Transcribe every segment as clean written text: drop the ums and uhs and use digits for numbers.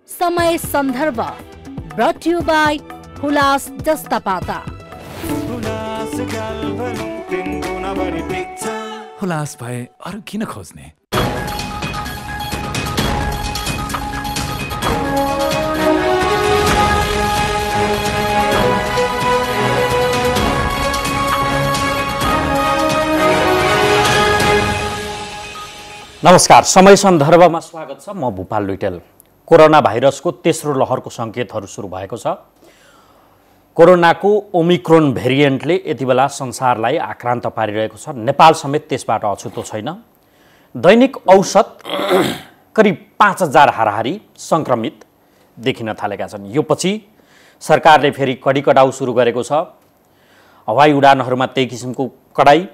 समय सन्दर्भ brought you by Hulas जस्ता पाता। हुलास भए अरू किन खोज्ने? नमस्कार, समय सन्दर्भमा स्वागत छ। म भूपाल लुइटेल। कोरोना भाइरसको तेस्रो लहरको सङ्केतहरू सुरु भएको छ। कोरोनाको ओमिक्रोन भेरिएन्टले यति बेला संसारलाई आक्रान्त पारिरहेको छ। नेपाल समेत त्यसबाट अछुतो छैन। दैनिक औसत करिब 5000 हाराहारी सङ्क्रमित देखिन थालेका छन्। यो पछि सरकारले फेरि कडी-कडाउ सुरु गरेको छ। हवाई उडानहरूमा त्यही किसिमको कडाई,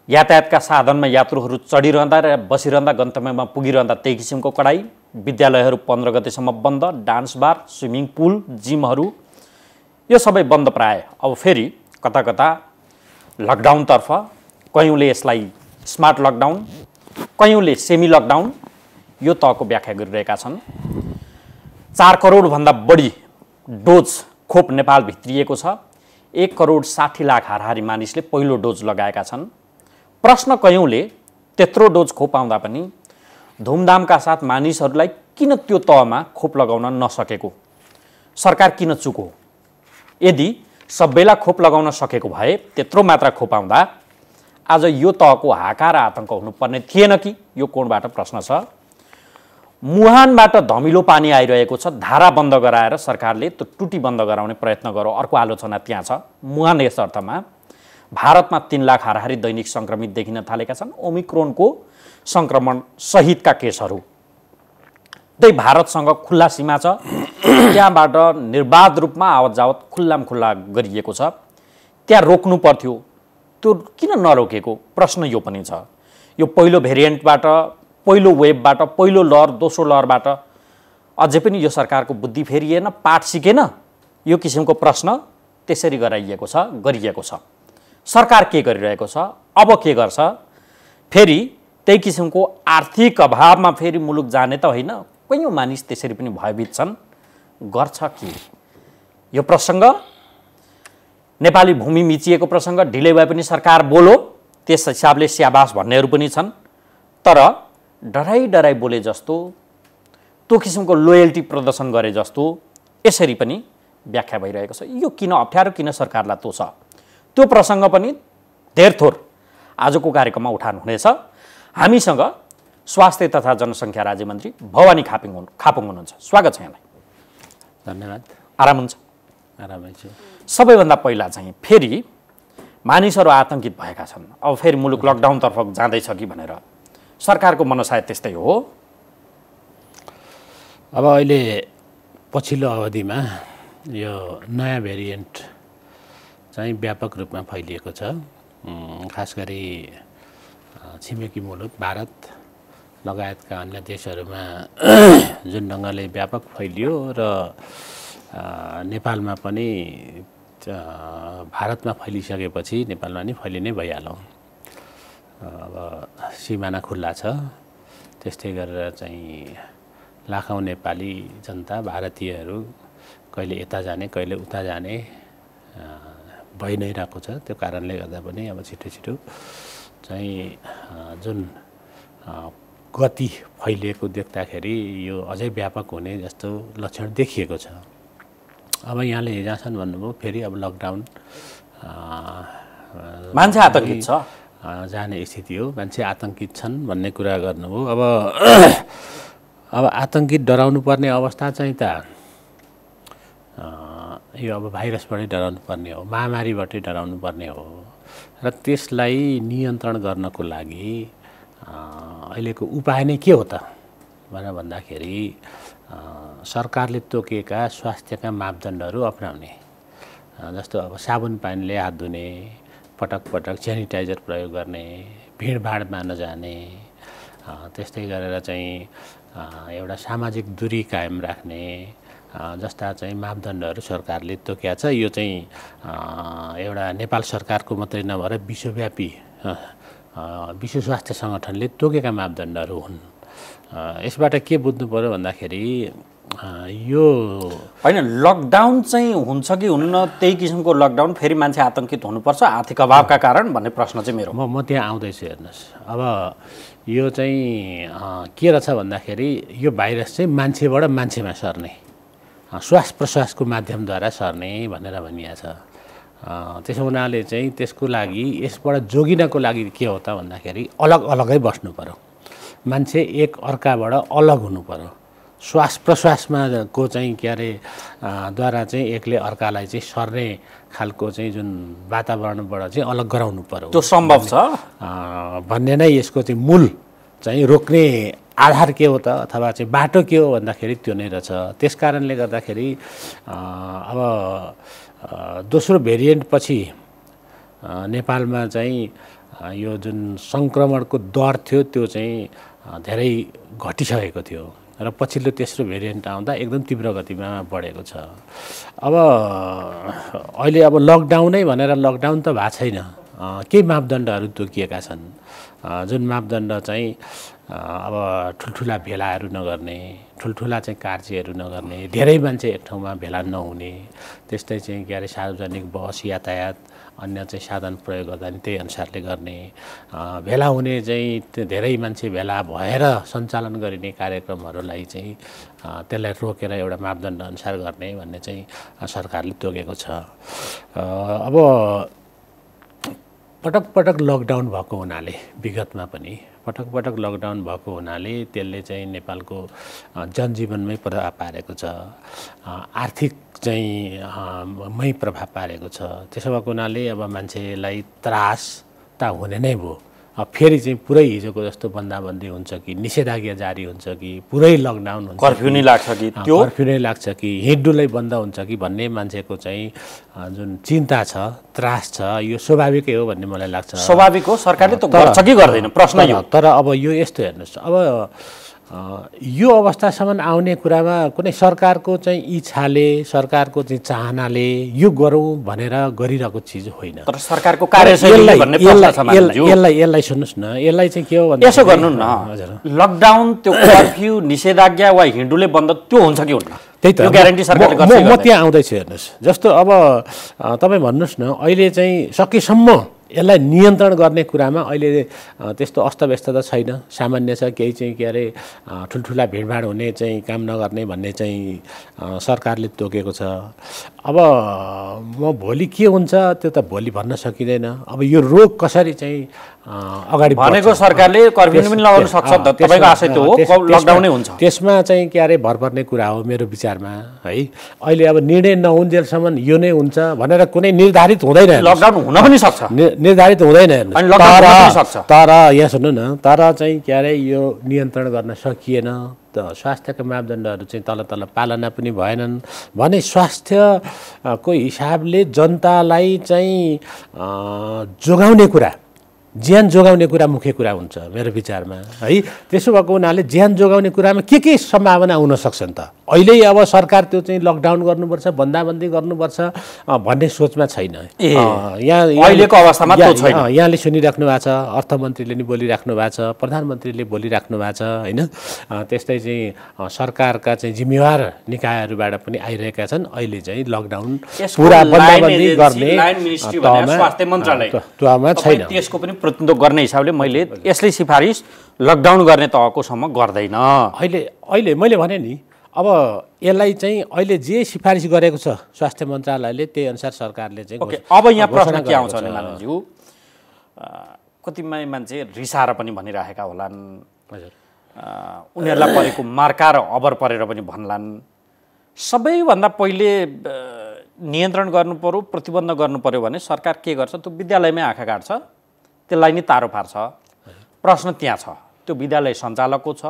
यातायातका साधनमा यात्रुहरू चढिरहँदा र बसिरहँदा गन्तव्यमा पुगिरहँदा त्यही किसिमको कडाई, विद्यालयहरू 15 गतेसम्म बन्द, डान्स बार, स्विमिङ पुल, जिमहरू यो सबै बन्द प्राय। अब फेरि कता कता लकडाउनतर्फ, कयौँले यसलाई स्मार्ट लकडाउन, कयौँले सेमी लकडाउन यो तहको व्याख्या गरिरहेका छन्। 4 करोडभन्दा बढी डोज खोप नेपाल भित्रिएको छ। 1 करोड 60 लाख हाराहारी मानिसले पहिलो डोज लगाएका छन्। प्रश्न कयौँले त्यत्रो डोज खोप आउँदा पनि धुमधामका साथ मानिसहरूलाई किन त्यो तहमा खोप लगाउन नसकेको? सरकार किन चुक हो? यदि सबैलाई खोप लगाउन सकेको भए त्यत्रो मात्रा खोप आउँदा आज यो तहको हाकार आतंक हुनुपर्ने थिएन कि? यो कोणबाट प्रश्न छ। मुहानबाट धमिलो पानी आइरहेको छ। धारा बन्द गराएर सरकारले त्यो टुटी बन्द गराउने प्रयत्न गर्यो। अर्को आलोचना त्यहाँ छ। मुहान यस अर्थमा भारतमा 3 लाख हाराहारी दैनिक सङ्क्रमित देखिन थालेका छन्। ओमिक्रोनको सङ्क्रमण सहितका केसहरू। त्यही भारतसँग खुल्ला सीमा छ। त्यहाँबाट निर्बाध रूपमा आवत जावत खुल्ला गरिएको छ। त्यहाँ रोक्नु पर्थ्यो, त्यो किन नरोकेको प्रश्न यो पनि छ। यो पहिलो भेरिएन्टबाट, पहिलो वेबबाट, पहिलो लहर, दोस्रो लहरबाट अझै पनि यो सरकारको बुद्धि फेरिएन, पाठ सिकेन? यो किसिमको प्रश्न त्यसरी गरिएको छ। सरकार के गरिरहेको छ? अब के गर्छ? फेरि त्यही किसिमको आर्थिक अभावमा फेरि मुलुक जाने त होइन। कयौँ मानिस त्यसरी पनि भयभीत छन्। गर्छ के? यो प्रसङ्ग नेपाली भूमि मिचिएको प्रसङ्ग, ढिलै भए पनि सरकार बोलो, त्यस हिसाबले स्याबास भन्नेहरू पनि छन्। तर डराइ बोले जस्तो, त्यो किसिमको लोयल्टी प्रदर्शन गरे जस्तो यसरी पनि व्याख्या भइरहेको छ। यो किन अप्ठ्यारो, किन सरकारलाई त्यो छ? त्यो प्रसङ्ग पनि धेरथोर आजको कार्यक्रममा उठान हुनेछ। हामीसँग स्वास्थ्य तथा जनसङ्ख्या राज्यमन्त्री भवानी खापुङ हुनुहुन्छ। स्वागत छ यहाँलाई। धन्यवाद। आराम हुन्छ? आरामै छु। सबैभन्दा पहिला चाहिँ फेरि मानिसहरू आतङ्कित भएका छन्। अब फेरि मुलुक लकडाउनतर्फ जाँदैछ कि भनेर सरकारको मनसाय त्यस्तै हो? अब अहिले पछिल्लो अवधिमा यो नयाँ भेरिएन्ट चाहिँ व्यापक रूपमा फैलिएको छ। खास गरी छिमेकी मुलुक भारत लगायतका अन्य देशहरूमा जुन ढङ्गले व्यापक फैलियो र नेपालमा पनि भारतमा फैलिसकेपछि नेपालमा नि फैलिने भइहाल्यो। अब सिमाना खुल्ला छ। त्यस्तै गरेर चाहिँ लाखौँ नेपाली जनता, भारतीयहरू कहिले यता जाने कहिले उता जाने भइ नै रहेको छ। त्यो कारणले गर्दा पनि अब छिटो चाहिँ जुन गति फैलिएको देख्दाखेरि यो अझै व्यापक हुने जस्तो लक्षण देखिएको छ। अब यहाँले जहाँसम्म भन्नुभयो फेरि अब लकडाउन मान्छे आतङ्कित छ जाने स्थिति हो। मान्छे आतङ्कित छन् भन्ने कुरा गर्नुभयो। अब आतङ्कित डराउनु पर्ने अवस्था चाहिँ त यो अब भाइरसबाटै डराउनु पर्ने हो, महामारीबाटै डराउनु पर्ने हो। र त्यसलाई नियन्त्रण गर्नको लागि अहिलेको उपाय नै के हो त भनेर भन्दाखेरि सरकारले तोकेका स्वास्थ्यका मापदण्डहरू अपनाउने, जस्तो अब साबुन पानीले हात धुने, पटक सेनिटाइजर प्रयोग गर्ने, भिडभाडमा नजाने, त्यस्तै गरेर चाहिँ एउटा सामाजिक दूरी कायम राख्ने जस्ता चाहिँ मापदण्डहरू सरकारले तोकेको छ। यो चाहिँ एउटा नेपाल सरकारको मात्रै नभएर विश्वव्यापी विश्व स्वास्थ्य सङ्गठनले तोकेका मापदण्डहरू हुन्। यसबाट के बुझ्नु पर्यो भन्दाखेरि यो होइन लकडाउन चाहिँ हुन्छ कि हुन्न त्यही किसिमको लकडाउन फेरि मान्छे आतंकित हुनुपर्छ आर्थिक अभावका कारण भन्ने प्रश्न चाहिँ मेरो म त्यहाँ आउँदैछु हेर्नुहोस् अब यो चाहिँ के रहेछ भन्दाखेरि यो भाइरस चाहिँ मान्छेबाट मान्छेमा सर्ने श्वास प्रश्वासको माध्यमद्वारा सर्ने भनेर भनिएको छ त्यसो हुनाले चाहिँ त्यसको लागि यसबाट जोगिनको लागि के हो त भन्दाखेरि अलग अलगै बस्नु पर्यो मान्छे एक अर्काबाट अलग हुनु पर्यो श्वास प्रश्वासमा को चाहिँ के अरे द्वारा चाहिँ एकले अर्कालाई चाहिँ सर्ने खालको चाहिँ जुन वातावरणबाट चाहिँ अलग गराउनु पर्यो त्यो सम्भव छ भन्ने नै यसको चाहिँ मूल चाहिँ रोक्ने आधार के हो त अथवा चाहिँ बाटो के हो भन्दाखेरि त्यो नै रहेछ त्यस कारणले गर्दाखेरि अब दोस्रो भेरिएन्ट पछि नेपालमा चाहिँ यो जुन सङ्क्रमणको दर थियो त्यो चाहिँ धेरै घटिसकेको थियो र पछिल्लो तेस्रो भेरिएन्ट आउँदा एकदम तीव्र गतिमा बढेको छ अब अहिले अब लकडाउनै भनेर लकडाउन त भएको छैन केही मापदण्डहरू तोकिएका छन् जुन मापदण्ड चाहिँ अब ठुल्ठुला भेलाहरू नगर्ने ठुल्ठुला चाहिँ कार्यहरू नगर्ने धेरै मान्छे एक ठाउँमा भेला नहुने त्यस्तै चाहिँ के अरे सार्वजनिक बस यातायात अन्य चाहिँ साधन प्रयोग गर्दा नि त्यही अनुसारले गर्ने भेला हुने चाहिँ धेरै मान्छे भेला भएर सञ्चालन गरिने कार्यक्रमहरूलाई चाहिँ त्यसलाई रोकेर एउटा मापदण्ड अनुसार गर्ने भन्ने चाहिँ सरकारले तोकेको छ अब पटक पटक लकडाउन भएको हुनाले विगतमा पनि पटक पटक लकडाउन भएको हुनाले त्यसले चाहिँ नेपालको जनजीवनमै प्रभाव पारेको छ आर्थिक चाहिँ मै प्रभाव पारेको छ त्यसो भएको हुनाले अब मान्छेलाई त्रास त हुने नै भयो अब फेरि चाहिँ पुरै हिजोको जस्तो बन्दाबन्दी हुन्छ कि निषेधाज्ञा जारी हुन्छ कि पुरै लकडाउन हुन्छ कर्फ्यू नै लाग्छ कि त्यो कर्फ्यू नै लाग्छ कि हिँडडुलै बन्द हुन्छ कि भन्ने मान्छेको चाहिँ जुन चिन्ता छ त्रास छ यो स्वाभाविकै हो भन्ने मलाई लाग्छ स्वाभाविक हो सरकारले त गर्छ कि गर्दैन प्रश्न यो तर अब यो यस्तो हेर्नुहोस् अब यो अवस्थासम्म आउने कुरामा कुनै सरकारको चाहिँ इच्छाले सरकारको चाहिँ चाहनाले यो गरौँ भनेर गरिरहेको चिज होइन तर सरकारको कार्यशैली भन्ने प्रश्न छ मान्छेज्यू यसलाई सुन्नुहोस् न यसलाई चाहिँ के हो भन्दा यसो गर्नु न लकडाउन त्यो कर्फ्यू निषेधाज्ञा वा हिँडुले बन्द त्यो हुन्छ कि हुन्न त्यही त त्यो ग्यारेन्टी सरकारले गर्छ म त्यहाँ आउँदैछु हेर्नुहोस् जस्तो अब तपाईँ भन्नुहोस् न अहिले चाहिँ सकेसम्म यसलाई नियन्त्रण गर्ने कुरामा अहिले त्यस्तो अस्तव्यस्त त छैन सामान्य छ केही चाहिँ के अरे ठुल्ठुला भिडभाड हुने चाहिँ काम नगर्ने भन्ने चाहिँ सरकारले तोकेको छ अब म भोलि के हुन्छ त्यो त भोलि भन्न सकिँदैन अब यो रोग कसरी चाहिँ अगाडि भनेको सरकारले कर्फ्यू पनि लगाउन सक्छ तपाईको आशय त्यो हो लकडाउनै हुन्छ त्यसमा चाहिँ के अरे भर पर्ने कुरा हो मेरो विचारमा है अहिले अब निर्णय नहुन्जेलसम्म यो नै हुन्छ भनेर कुनै निर्धारित हुँदैन लकडाउन हुन पनि सक्छ निर्धारित हुँदैन तर यहाँ सुन्नु न तर चाहिँ के अरे यो नियन्त्रण गर्न सकिएन त स्वास्थ्यका मापदण्डहरू चाहिँ तल तल पालना पनि भएनन् भने स्वास्थ्यको हिसाबले जनतालाई चाहिँ जोगाउने कुरा ज्यान जोगाउने कुरा मुख्य कुरा हुन्छ मेरो विचारमा है त्यसो भएको हुनाले ज्यान जोगाउने कुरामा के सम्भावना हुन सक्छ नि त अहिले अब सरकार त्यो चाहिँ लकडाउन गर्नुपर्छ बन्दाबन्दी गर्नुपर्छ भन्ने सोचमा छैन यहाँ अहिलेको अवस्थामा त्यो छैन यहाँले सुनिराख्नु भएको छ अर्थमन्त्रीले नि बोलिराख्नु भएको छ प्रधानमन्त्रीले बोलिराख्नु भएको छ होइन त्यस्तै चाहिँ सरकारका चाहिँ जिम्मेवार निकायहरूबाट पनि आइरहेका छन् अहिले चाहिँ लकडाउन पुरा बन्दाबन्दी गर्ने स्वास्थ्य मन्त्रालय तहमा छैन त्यसको पनि प्रतिनिधित्व गर्ने हिसाबले मैले यसले सिफारिस लकडाउन गर्ने तहकोसम्म गर्दैन अहिले मैले भने नि अब यसलाई चाहिँ अहिले जे सिफारिस गरेको छ स्वास्थ्य मन्त्रालयले त्यही अनुसार सरकारले चाहिँ ओके अब यहाँ प्रश्न के आउँछ भने मानवज्यू कतिपय मान्छे रिसाएर पनि भनिरहेका होलान् हजुर उनीहरूलाई परेको मार्का र अबर परेर पनि भन्लान् सबैभन्दा पहिले नियन्त्रण गर्नु पर्यो प्रतिबन्ध गर्नु पर्यो भने सरकार के गर्छ त्यो विद्यालयमै आँखा काट्छ त्यसलाई नि तारो पार्छ प्रश्न त्यहाँ छ त्यो विद्यालय सञ्चालकको छ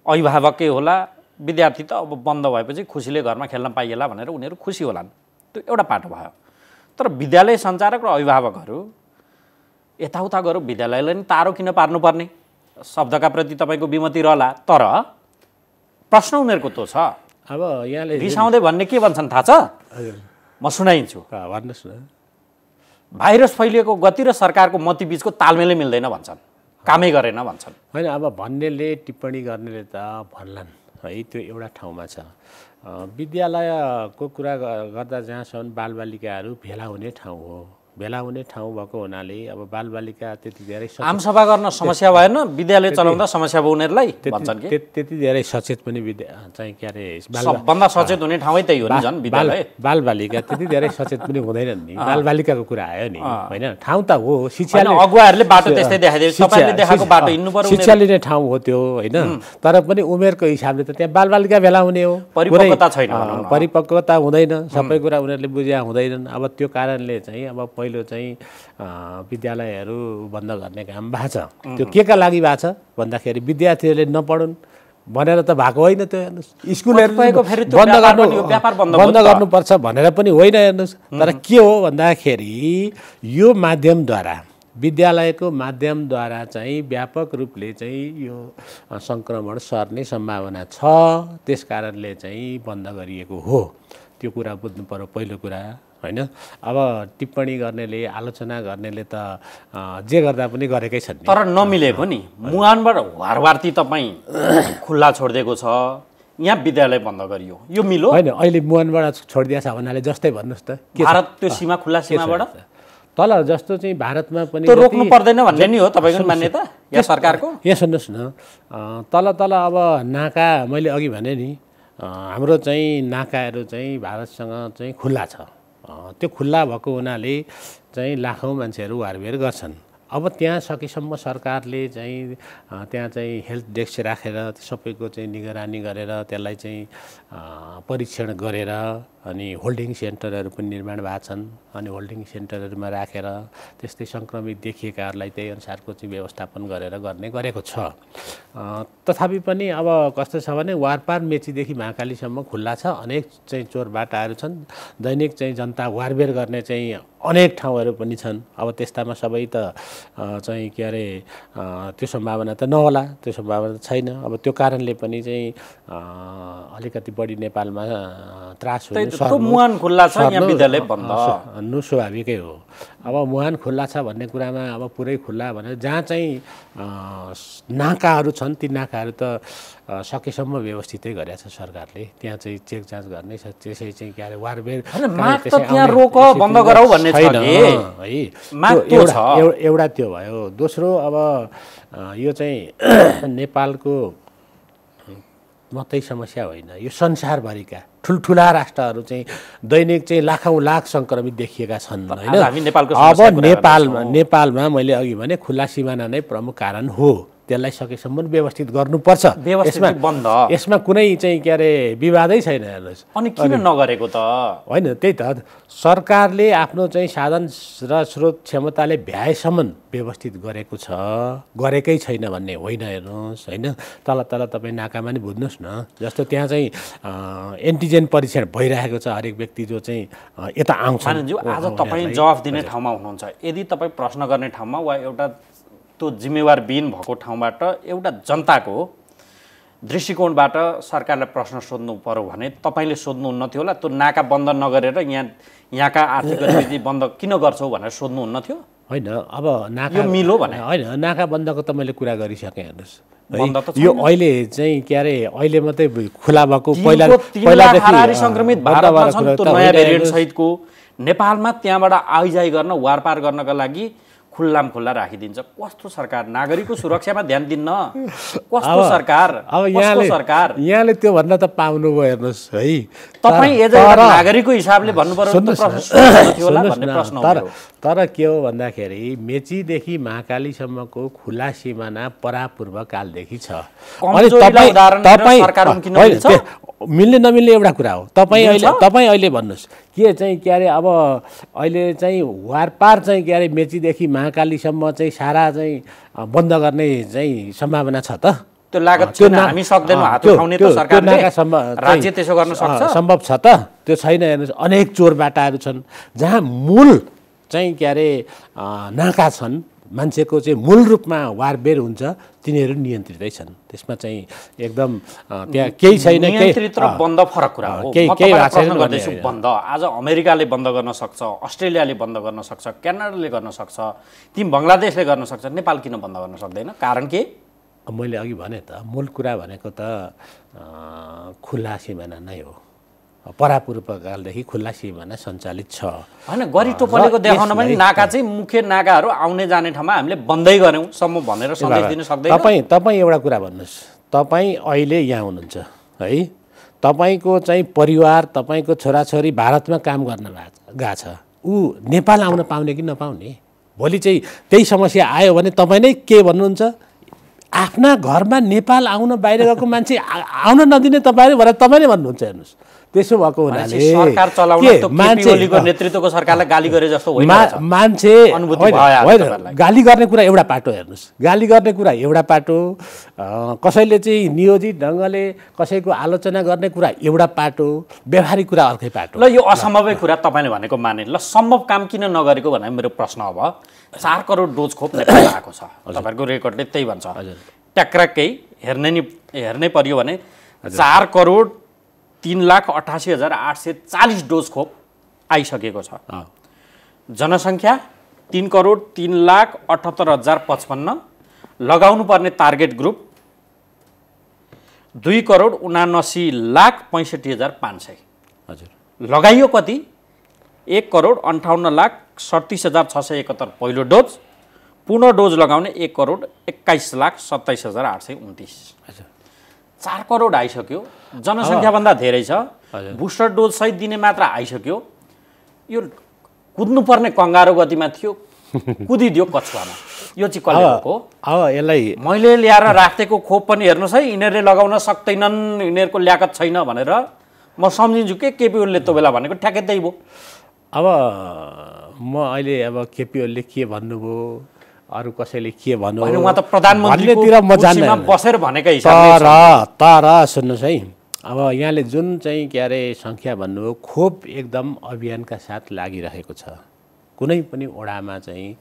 अभिभावकै होला विद्यार्थी त अब बन्द भएपछि खुसीले घरमा खेल्न पाइएला भनेर उनीहरू खुसी होलान् त्यो एउटा पाटो भयो तर विद्यालय सञ्चालक र अभिभावकहरू यताउता गरौँ विद्यालयलाई नि तारो किन पार्नुपर्ने शब्दका प्रति तपाईँको विमति रहला तर प्रश्न उनीहरूको त्यो छ अब यहाँले रिसाउँदै भन्ने के भन्छन् थाहा छ म सुनाइन्छु भन्नुहोस् न भाइरस फैलिएको गति र सरकारको मतिबीचको तालमेलै मिल्दैन भन्छन् कामै गरेन भन्छन् होइन अब भन्नेले टिप्पणी गर्नेले त भन्लान् है त्यो एउटा ठाउँमा छ। विद्यालयको कुरा गर्दा जहाँसम्म बालबालिकाहरू भेला हुने ठाउँ हो, भेला हुने ठाउँ भएको हुनाले अब बालबालिका त्यति धेरै आमसभा गर्न समस्या भएन, विद्यालय चलाउँदा समस्या भयो उनीहरूलाई भन्छन् कि त्यति धेरै सचेत पनि चाहिँ के अरे सबभन्दा सचेत हुने ठाउँै त्यही हो नि झन् विद्यालय। बालबालिका त्यति धेरै सचेत पनि हुँदैनन् नि, बालबालिकाको कुरा आयो नि होइन। ठाउँ त हो, शिक्षा अगुवाहरूले बाटो त्यस्तै देखाइदियो, तपाईले देखाएको बाटो हिँड्नु पर्यो, शिक्षा लिने ठाउँ हो त्यो होइन। तर पनि उमेरको हिसाबले त त्यहाँ बालबालिका भेला हुने हो, परिपक्वता छैन, परिपक्वता हुँदैन, सबै कुरा उनीहरूले बुझ्या हुँदैनन्। अब त्यो कारणले चाहिँ अब पहिलो चाहिँ विद्यालयहरू बन्द गर्ने काम भएको छ। त्यो केका लागि भएको छ भन्दाखेरि विद्यार्थीहरूले नपढुन् भनेर त भएको होइन। त्यो हेर्नुहोस् स्कुलहरू बन्द गर्नुपर्छ भनेर पनि होइन हेर्नुहोस्। तर के हो भन्दाखेरि यो माध्यमद्वारा, विद्यालयको माध्यमद्वारा चाहिँ व्यापक रूपले चाहिँ यो सङ्क्रमण सर्ने सम्भावना छ, त्यस कारणले चाहिँ बन्द गरिएको हो। त्यो कुरा बुझ्नु पर्यो पहिलो कुरा होइन। अब टिप्पणी गर्नेले, आलोचना गर्नेले त जे गर्दा पनि गरेकै छन्, तर नमिले पनि मुहानबाट वारवार्ती तपाईँ खुल्ला छोडिदिएको छ, यहाँ विद्यालय बन्द गरियो, यो मिलो होइन? अहिले मुहानबाट छोडिदिएको छ भन्नाले जस्तै भन्नुहोस् त, भारत त्यो सीमा खुल्ला सीमाबाट तल जस्तो चाहिँ भारतमा पनि त्यो रोक्नु पर्दैन भन्ने नि हो तपाईँको मान्यता या सरकारको? यहाँ सुन्नुहोस् न, तल तल अब नाका मैले अघि भने नि, हाम्रो चाहिँ नाकाहरू चाहिँ भारतसँग चाहिँ खुल्ला छ। त्यो खुल्ला भएको हुनाले चाहिँ लाखौँ मान्छेहरू वारबेर गर्छन्। अब त्यहाँ सकेसम्म सरकारले चाहिँ त्यहाँ चाहिँ हेल्थ डेस्क राखेर सबैको चाहिँ निगरानी गरेर त्यसलाई चाहिँ परीक्षण गरेर अनि होल्डिङ सेन्टरहरू पनि निर्माण भएको छन्। अनि होल्डिङ सेन्टरहरूमा राखेर त्यस्तै सङ्क्रमित देखिएकाहरूलाई त्यही अनुसारको चाहिँ व्यवस्थापन गरेर गर्ने गरेको छ। तथापि पनि अब कस्तो छ भने वारपार मेचीदेखि महाकालीसम्म खुल्ला छ। अनेक चाहिँ चोरबाटाहरू छन्, दैनिक चाहिँ जनता वारबेर गर्ने चाहिँ अनेक ठाउँहरू पनि छन्। अब त्यस्तामा सबै त चाहिँ के अरे त्यो सम्भावना त नहोला, त्यो सम्भावना छैन। अब त्यो कारणले पनि चाहिँ अलिकति बढी नेपालमा त्रास हुनु मुहान खुल्ला छ, यहाँ विद्यालय बन्द नु स्वाभाविकै हो। अब मुहान खुल्ला छ भन्ने कुरामा अब पुरै खुल्ला भनेर जहाँ चाहिँ नाकाहरू छन् ती नाकाहरू त सकेसम्म व्यवस्थितै गरेको छ सरकारले। त्यहाँ चाहिँ चेक जाँच गर्ने त्यसै चाहिँ के अरे वारबेर त्यहाँ रोक बन्द गराऊ भन्ने छैन है। एउटा त्यो भयो। दोस्रो अब यो चाहिँ नेपालको मात्रै समस्या होइन, यो संसारभरिका ठुल्ठुला राष्ट्रहरू चाहिँ दैनिक चाहिँ लाखौँ लाख सङ्क्रमित देखिएका छन् होइन। अब नेपालमा मैले अघि भने खुल्ला सिमाना नै प्रमुख कारण हो। त्यसलाई सकेसम्म व्यवस्थित गर्नुपर्छ। यसमा कुनै चाहिँ के अरे विवादै छैन हेर्नुहोस्। अनि किन नगरेको त? होइन त्यही त, सरकारले आफ्नो चाहिँ साधन र स्रोत क्षमताले भ्याएसम्म व्यवस्थित गरेको छ, गरेकै छैन भन्ने होइन हेर्नुहोस् होइन। तल तल तपाईँ नाकामा नि बुझ्नुहोस् न, जस्तो त्यहाँ चाहिँ एन्टिजेन परीक्षण भइरहेको छ हरेक व्यक्ति जो चाहिँ यता आउँछ। आज तपाईँ जवाफ दिने ठाउँमा हुनुहुन्छ, यदि तपाईँ प्रश्न गर्ने ठाउँमा वा एउटा त्यो जिम्मेवार बिन भएको ठाउँबाट एउटा जनताको दृष्टिकोणबाट सरकारलाई प्रश्न सोध्नु पर्यो भने तपाईँले सोध्नुहुन्न थियो होला? त्यो नाका बन्द नगरेर यहाँका आर्थिक गतिविधि बन्द किन गर्छौ भनेर सोध्नुहुन्न थियो? होइन, अब नाका यो मिलो भने होइन, नाका बन्दको त मैले कुरा गरिसकेँ हेर्नुहोस्। यो अहिले चाहिँ के अरे अहिले मात्रै खुला भएको पहिलादेखि सङ्क्रमित भारतमा छन् त्यो नयाँ भेरिएन्ट सहितको नेपालमा त्यहाँबाट आइजाइ गर्न वारपार गर्नका लागि खुल्लाम खुल्ला राखिदिन्छ। कस्तो सरकार? नागरिकको सुरक्षामा ध्यान दिन्न। कस्तो सरकार? अब यहाँले त्यो भन्न त पाउनु भयो हेर्नुहोस् है। तपाईँ एज अ नागरिकको हिसाबले भन्नु पर्यो। तर के हो भन्दाखेरि मेचीदेखि महाकालीसम्मको खुला सिमाना परापूर्व कालदेखि छ। मिल्ने नमिल्ने एउटा कुरा हो। तपाईँ अहिले भन्नुहोस् के चाहिँ के अरे अब अहिले चाहिँ वारपार चाहिँ के अरे मेचीदेखि महाकालीसम्म चाहिँ सारा चाहिँ बन्द गर्ने चाहिँ सम्भावना छ त? त्यो लागत छैन, हामी सक्दैनौँ हात उठाउने त सरकारले, राज्य त्यसो गर्न सक्छ? सम्भव छ त? त्यो छैन हेर्नुहोस्। अनेक चोरबाटाहरू छन् जहाँ मूल चाहिँ के अरे नाका छन्, मान्छेको चाहिँ मूल रूपमा वारबेर हुन्छ, तिनीहरू नियन्त्रितै छन्। त्यसमा चाहिँ एकदम त्यहाँ केही छैन। नियन्त्रित र बन्द फरक कुरा हो। प्रश्न गर्दैछु बन्द आज अमेरिकाले बन्द गर्न सक्छ, अस्ट्रेलियाले बन्द गर्न सक्छ, क्यानाडाले गर्न सक्छ, ती बङ्गलादेशले गर्न सक्छ, नेपाल किन बन्द गर्न सक्दैन? कारण के? मैले अघि भने त मूल कुरा भनेको त खुला सिमाना नै हो। परापूर्वकालदेखि खुला सिमाना सञ्चालित छ होइन। गरी टोपलेको देखाउन पनि नाका चाहिँ मुख्य नाकाहरू आउने जाने ठाउँमा हामीले बन्दै गऱ्यौँ सम्म भनेर सन्देश दिन सक्दैन। तपाईँ एउटा कुरा भन्नुहोस्, तपाईँ अहिले यहाँ हुनुहुन्छ है, तपाईँको चाहिँ परिवार तपाईँको छोराछोरी भारतमा काम गर्न गएको छ, ऊ नेपाल आउन पाउने कि नपाउने? भोलि चाहिँ त्यही समस्या आयो भने तपाईँ नै के भन्नुहुन्छ? आफ्ना घरमा नेपाल आउन बाहिर गएको मान्छे आउन नदिने तपाईँले भनेर तपाईँले भन्नुहुन्छ। हेर्नुहोस्, त्यसो भएको हुनाले सरकार चलाउन त केपी ओलीको नेतृत्वको सरकारलाई गाली गरे जस्तो होइन। मान्छे गाली गर्ने कुरा एउटा पाटो, हेर्नुहोस्, गाली गर्ने कुरा एउटा पाटो, कसैले चाहिँ नियोजित ढङ्गले कसैको आलोचना गर्ने कुरा एउटा पाटो, व्यवहारिक कुरा अर्कै पाटो। ल यो असम्भवै कुरा तपाईँले भनेको माने, ल सम्भव काम किन नगरेको भन्ने मेरो प्रश्न। अब 4 करोड डोज खोप नेपालमा आएको छ, तपाईँहरूको रेकर्डले त्यही भन्छ। ट्याक्राकै हेर्नै पर्यो भने 4 करोड 3,88,840 डोज खोप आइसकेको छ। जनसङ्ख्या 3 करोड 3,78,055, लगाउनु पर्ने टार्गेट ग्रुप 2 करोड 79,65,500। हजुर, लगाइयो कति? 1 करोड 58,37,671 पहिलो डोज, पूर्ण डोज लगाउने 1 करोड 21,27,829। 4 करोड आइसक्यो, जनसङ्ख्याभन्दा धेरै छ। बुस्टर डोज सहित दिने मात्र आइसक्यो। यो कुद्नुपर्ने कङ्गारो गतिमा थियो, कुदिदियो कछुवामा। यो चाहिँ कसले हो? अब यसलाई मैले ल्याएर राखेको खोप पनि हेर्नुहोस् है, यिनीहरूले लगाउन सक्दैनन्, यिनीहरूको ल्याकत छैन भनेर म सम्झिन्छु के केपी ओलीले त्यो बेला भनेको ठ्याक्कै त्यही भयो। अब म अहिले अब केपी ओलीले के भन्नुभयो, अरू कसैले के भन्नु, उहाँ त प्रधानमन्त्रीतिर बसेर भनेकै हिसाबले। तर सुन्नुहोस् है, अब यहाँले जुन चाहिँ के अरे सङ्ख्या भन्नुभयो, खोप एकदम अभियानका साथ लागिरहेको छ। कुनै पनि वडामा चाहिँ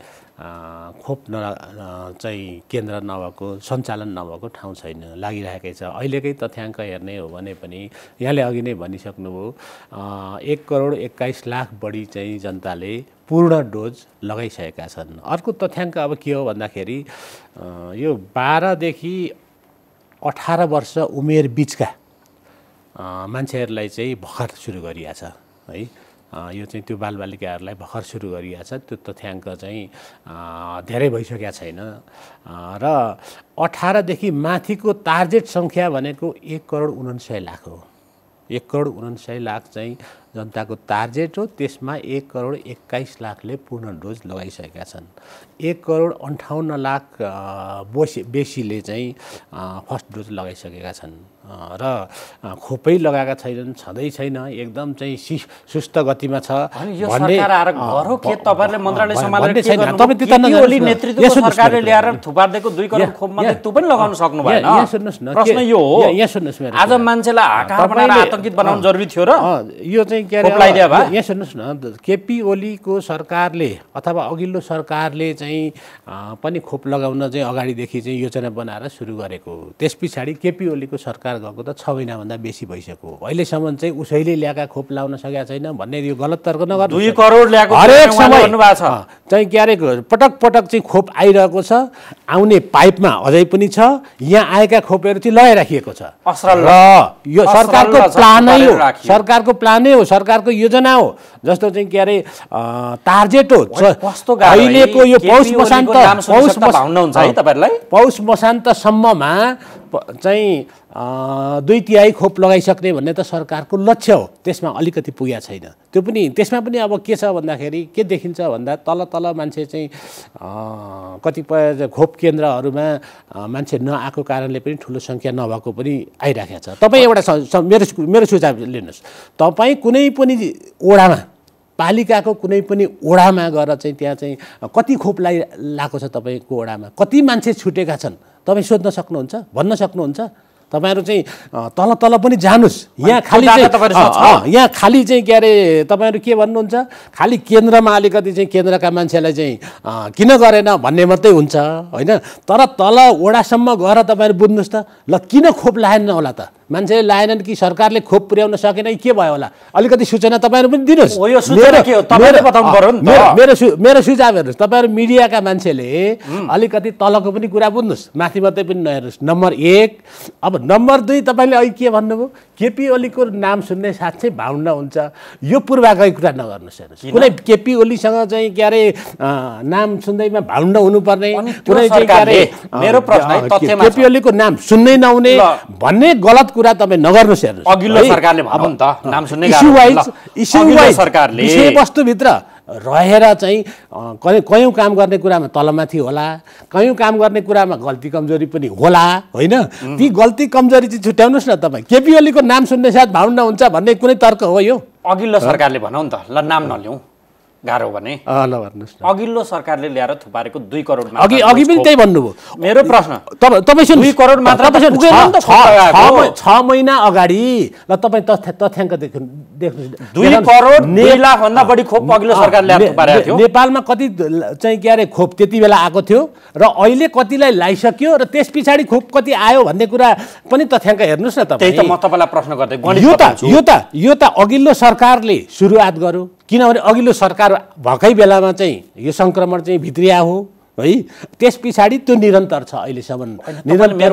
खोप चाहिँ केन्द्र नभएको, सञ्चालन नभएको ठाउँ छैन, लागिरहेकै छ। अहिलेकै तथ्याङ्क हेर्ने हो भने पनि यहाँले अघि नै भनिसक्नुभयो, 1 करोड 21 लाख बढी चाहिँ जनताले पूर्ण डोज लगाइसकेका छन्। अर्को तथ्याङ्क अब के हो भन्दाखेरि यो 12 देखि 18 वर्ष उमेर बिचका मान्छेहरूलाई चाहिँ भर्खर सुरु गरिएको छ है। यो चाहिँ त्यो बालबालिकाहरूलाई भर्खर सुरु गरिएको छ। त्यो तथ्याङ्क चाहिँ धेरै भइसकेका छैन। र 18 देखि माथिको टार्गेट सङ्ख्या भनेको 1 करोड 49 लाख हो। 1 करोड 49 लाख चाहिँ जनताको टार्गेट हो। त्यसमा 1 करोड 21 लाखले पूर्ण डोज लगाइसकेका छन्। 1 करोड 58 लाख बेसीले चाहिँ फर्स्ट डोज लगाइसकेका छन् र खोपै लगाएका छैनन्, छँदै छैन, एकदम चाहिँ सुस्त गतिमा छ भन्ने। तपाईँहरूले मन्त्रालय सम्हालेर के गर्नु? केपी ओली नेतृत्वको सरकारले ल्याएर थुपार्दिएको 2 करोड खोप मात्रै त्यो पनि लगाउन सक्नु भएन। प्रश्न यो हो, यहाँ सुन्नुहोस्, आज मान्छेलाई हाकार बनाएर आतंकित बनाउनु जरुरी थियो र यो चाहिँ के अरे यहाँ सुन्नुहोस् न, केपी ओलीको सरकारले अथवा अघिल्लो सरकारले चाहिँ पनि खोप लगाउन चाहिँ अगाडिदेखि चाहिँ योजना बनाएर सुरु गरेको। त्यस पछाडि केपी ओलीको सरकार गएको त 6 महिनाभन्दा बेसी भइसक्यो। अहिलेसम्म चाहिँ उसैले ल्याएका खोप लाउन सकेका छैन भन्ने यो गलत तर्क नगर्नु। 2 करोड ल्याएको हरेक समय भन्नुभएको छ चाहिँ के अरे पटक पटक चाहिँ खोप आइरहेको छ, आउने पाइपमा अझै पनि छ। यहाँ आएका खोपहरू चाहिँ लगाइराखिएको छ र यो सरकारको प्लानै हो, सरकारको प्लानै हो, सरकारको योजना हो। जस्तो चाहिँ के अरे टार्गेट हो। अहिलेको यो पौष मसान्तसम्ममा चाहिँ 2/3 खोप लगाइसक्ने भन्ने त सरकारको लक्ष्य हो। त्यसमा अलिकति पुगेको छैन। त्यो पनि त्यसमा पनि अब के छ भन्दाखेरि के देखिन्छ भन्दा तल मान्छे चाहिँ कतिपय खोप केन्द्रहरूमा मान्छे नआएको कारणले पनि ठुलो सङ्ख्या नभएको पनि आइराखेको छ। तपाईँ एउटा मेरो सुझाव लिनुहोस्, तपाईँ कुनै पनि ओडामा, पालिकाको कुनै पनि ओडामा गएर चाहिँ त्यहाँ चाहिँ कति खोप लगाएको छ तपाईँको ओडामा, कति मान्छे छुटेका छन्, तपाईँ सोध्न सक्नुहुन्छ, भन्न सक्नुहुन्छ? तपाईँहरू चाहिँ तल पनि जानुस्। यहाँ खालि चाहिँ के अरे तपाईँहरू के भन्नुहुन्छ, खालि केन्द्रमा अलिकति चाहिँ केन्द्रका मान्छेलाई चाहिँ किन गरेन भन्ने मात्रै हुन्छ होइन। तर तल ओडासम्म गएर तपाईँहरू बुझ्नुहोस् त, ल किन खोप लागेन होला त? मान्छेले लाएनन् कि सरकारले खोप पुर्याउन सकेन कि के भयो होला अलिकति सूचना तपाईँहरू पनि दिनुहोस् हो यो सूचना के हो तपाईले बताउनु पर्यो नि त मेरो सुझाव हेर्नुहोस् तपाईँहरू मिडियाका मान्छेले अलिकति तलको पनि कुरा बुझ्नुहोस् माथि मात्रै पनि नहेर्नुहोस् नम्बर 1 अब नम्बर 2 तपाईँले अहिले के भन्नुभयो केपी ओलीको नाम सुन्ने साथ चाहिँ भाउन्न हुन्छ यो पूर्वाग्रही कुरा नगर्नुहोस् हेर्नुहोस् कुनै केपी ओलीसँग चाहिँ के अरे नाम सुन्दैमा भाउन्न हुनुपर्ने कुनै चाहिँ के अरे मेरो प्रश्न तथ्यमा केपी ओलीको नाम सुन्नै नहुने भन्ने गलत कुरा तपाईँ नगर्नुहोस् हेर्नुहोस् अघिल्लो सरकारले भन्नु नि त नाम सुन्ने इस्यु सरकारले विषयवस्तुभित्र रहेर चाहिँ कयौँ काम गर्ने कुरामा तलमाथि होला कयौँ काम गर्ने कुरामा गल्ती कमजोरी पनि होला होइन ती गल्ती कमजोरी चाहिँ छुट्याउनुहोस् न तपाईँ केपी ओलीको नाम सुन्ने साथ भाउन्न हुन्छ भन्ने कुनै तर्क हो यो अघिल्लो सरकारले भनौँ नि त ल नाम नलिउँ गाह्रो भने ल भन्नुहोस् न अघिल्लो सरकारले ल्याएर थुपारेको 2 करोड अघि पनि त्यही भन्नुभयो मेरो प्रश्न तपाईँ 2 करोड मात्र पुगेन नि त 6 महिना अगाडि ल तपाईँ तथ्याङ्क देख्नु 2 करोड 2 लाख भन्दा बढी खोप अघिल्लो सरकारले ल्याएर थुपारेको थियो नेपालमा कति चाहिँ के अरे खोप त्यति बेला आएको थियो र अहिले कतिलाई लाइसक्यो र त्यस पछाडि खोप कति आयो भन्ने कुरा पनि तथ्याङ्क हेर्नुहोस् न तपाईँ त्यही त म तपाईलाई प्रश्न गर्दै गणित यो त अघिल्लो सरकारले सुरुवात गर्यो किनभने अघिल्लो सरकार भएकै बेलामा चाहिँ यो संक्रमण चाहिँ भित्रिया हो है त्यस पछाडि त्यो निरन्तर छ अहिलेसम्म निरन्तर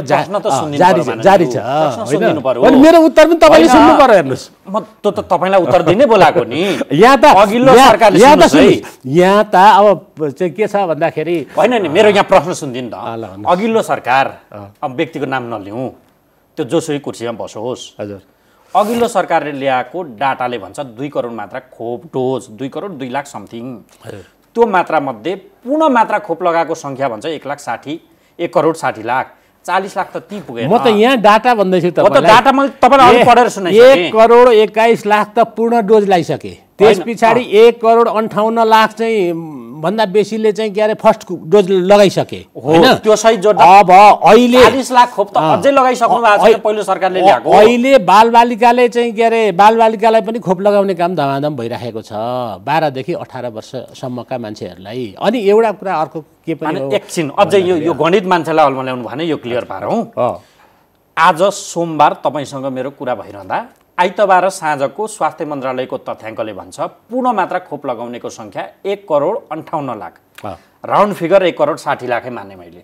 जारी छ होइन मेरो उत्तर पनि तपाईँले सुन्नु पर्यो हेर्नुहोस् म त तपाईलाई उत्तर दिनै बोलाएको नि यहाँ त अघिल्लो सरकारले यहाँ त अब चाहिँ के छ भन्दाखेरि होइन नि मेरो यहाँ प्रश्न सुनिदिनु त अघिल्लो सरकार अब व्यक्तिको नाम नलिउँ त्यो जोसुकै कुर्सीमा बसोस् हजुर अघिल्लो सरकारले ल्याएको डाटाले भन्छ 2 करोड मात्रा खोप डोज 2 करोड 2 लाख समथिङ त्यो मात्रा मध्ये पूर्ण मात्रा खोप लगाएको संख्या भन्छ 1 करोड 60 लाख 40 लाख त ती पुगेन म त यहाँ डाटा भन्दैछु तपाईँलाई डाटा मैले तपाईलाई अघि पढेर सुनाइसके 1 करोड 21 लाख त पूर्ण डोज लाइसके त्यस पछाडि 1 करोड 58 लाख चाहिँ भन्दा बेसीले चाहिँ के अरे फर्स्ट डोज लगाइसके हैन त्यो सही जोड्दा अब अहिले 40 लाख खोप त अझै लगाइसक्नु भएको छ पहिलो सरकारले ल्याएको अहिले बालबालिकाले चाहिँ के अरे बालबालिकालाई पनि खोप लगाउने काम धमाधम भइराखेको छ 12 देखि 18 वर्षसम्मका मान्छेहरूलाई अनि एउटा कुरा अर्को के पनि हो एकछिन अझै यो गणित मान्छेलाई अल्मल्याउनु भने यो क्लियर पारौँ आज सोमबार तपाईसँग मेरो कुरा भइरहँदा आइतबार साँझको स्वास्थ्य मन्त्रालयको तथ्याङ्कले भन्छ पूर्ण मात्रा खोप लगाउनेको संख्या 1 करोड 58 लाख राउन्ड फिगर 1 करोड 60 लाखै माने मैले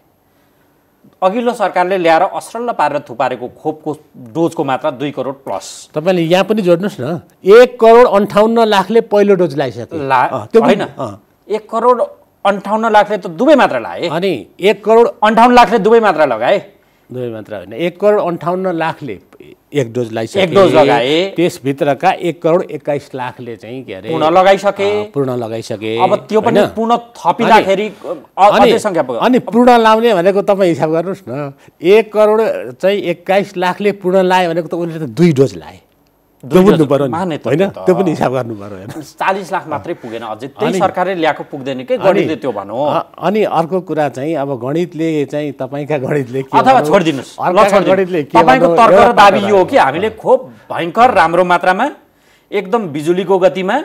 अघिल्लो सरकारले ल्याएर असरल पारेर थुपारेको खोपको डोजको मात्रा 2 करोड प्लस तपाईले यहाँ पनि जोड्नुहोस् न 1 करोड 58 लाखले पहिलो डोज लाइसक्यो त्यो हैन 1 करोड 58 लाखले त दुवै मात्रा लाए अनि 1 करोड 58 लाखले दुवै मात्रा लगाए दुवै मात्रा होइन 1 करोड 58 लाखले एक डोज लाइसके एक डोज लगाए त्यसभित्रका 1 करोड 21 लाखले चाहिँ के अरे पूर्ण लगाइसके अब त्यो पनि पूर्ण थपिँदाखेरि अझै संख्या पुग्यो अनि पूर्ण लाउने भनेको तपाईँ हिसाब गर्नुहोस् न 1 करोड चाहिँ 21 लाखले पूर्ण लाए भनेको त उनीहरूले त 2 डोज लाए त्यो बुझ्नु पर्यो नि होइन त्यो पनि हिसाब गर्नु पर्यो हेर्नु 40 लाख मात्रै पुगेन अझै त्यही सरकारले ल्याएको पुग्दैन के गणितले त्यो भन्नु अनि अर्को कुरा चाहिँ अब गणितले चाहिँ तपाईका गणितले के अथवा छोडिदिनुस् गणितले तपाईको तर्क र दाबी यो हो कि हामीले खोप भयंकर राम्रो मात्रामा एकदम बिजुलीको गतिमा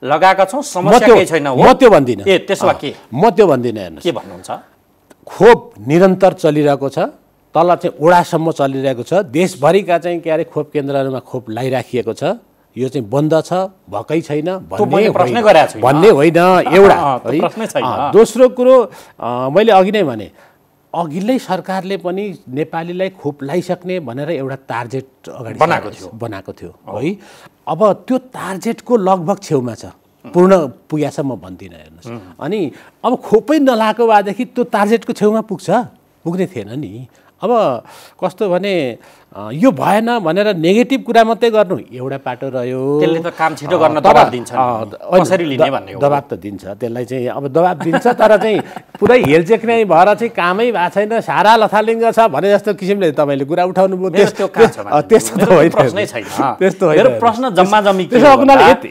लगाएका छौं समस्या केही छैन हो म त्यो भन्दिन ए त्यसो भए के म त्यो भन्दिन हेर्नुस् के भन्नुहुन्छ खोप निरन्तर चलिरहेको छ तल चाहिँ ओडासम्म चलिरहेको छ देशभरिका चाहिँ के अरे खोप केन्द्रहरूमा खोप लगाइराखिएको छ यो चाहिँ बन्द छ भकै छैन भन्ने होइन एउटा दोस्रो कुरो मैले अघि नै भने अघिल्लै सरकारले पनि नेपालीलाई खोप लगाइसक्ने भनेर एउटा टार्गेट अगाडि बनाएको थियो है अब त्यो टार्गेटको लगभग छेउमा छ पूर्ण पुगेछ म भन्दिनँ हेर्नुहोस् अनि अब खोपै नलाएको भएदेखि त्यो टार्गेटको छेउमा पुग्ने थिएन नि अब कस्तो भने यो भएन भनेर नेगेटिभ कुरा मात्रै गर्नु एउटा पाटो रह्यो त्यसले त काम छिटो गर्न दबाब दिन्छ कसरी लिने भन्ने हो दबाब त दिन्छ त्यसलाई चाहिँ अब दबाब दिन्छ तर चाहिँ पुरै हेलचेक नै भएर चाहिँ कामै भएको छैन सारा लथालिङ्ग छ भने जस्तो किसिमले तपाईले कुरा उठाउनु भयो त्यस्तो त होइन प्रश्नै छैन त्यस्तो होइन मेरो प्रश्न जम्मा जम्मी के हो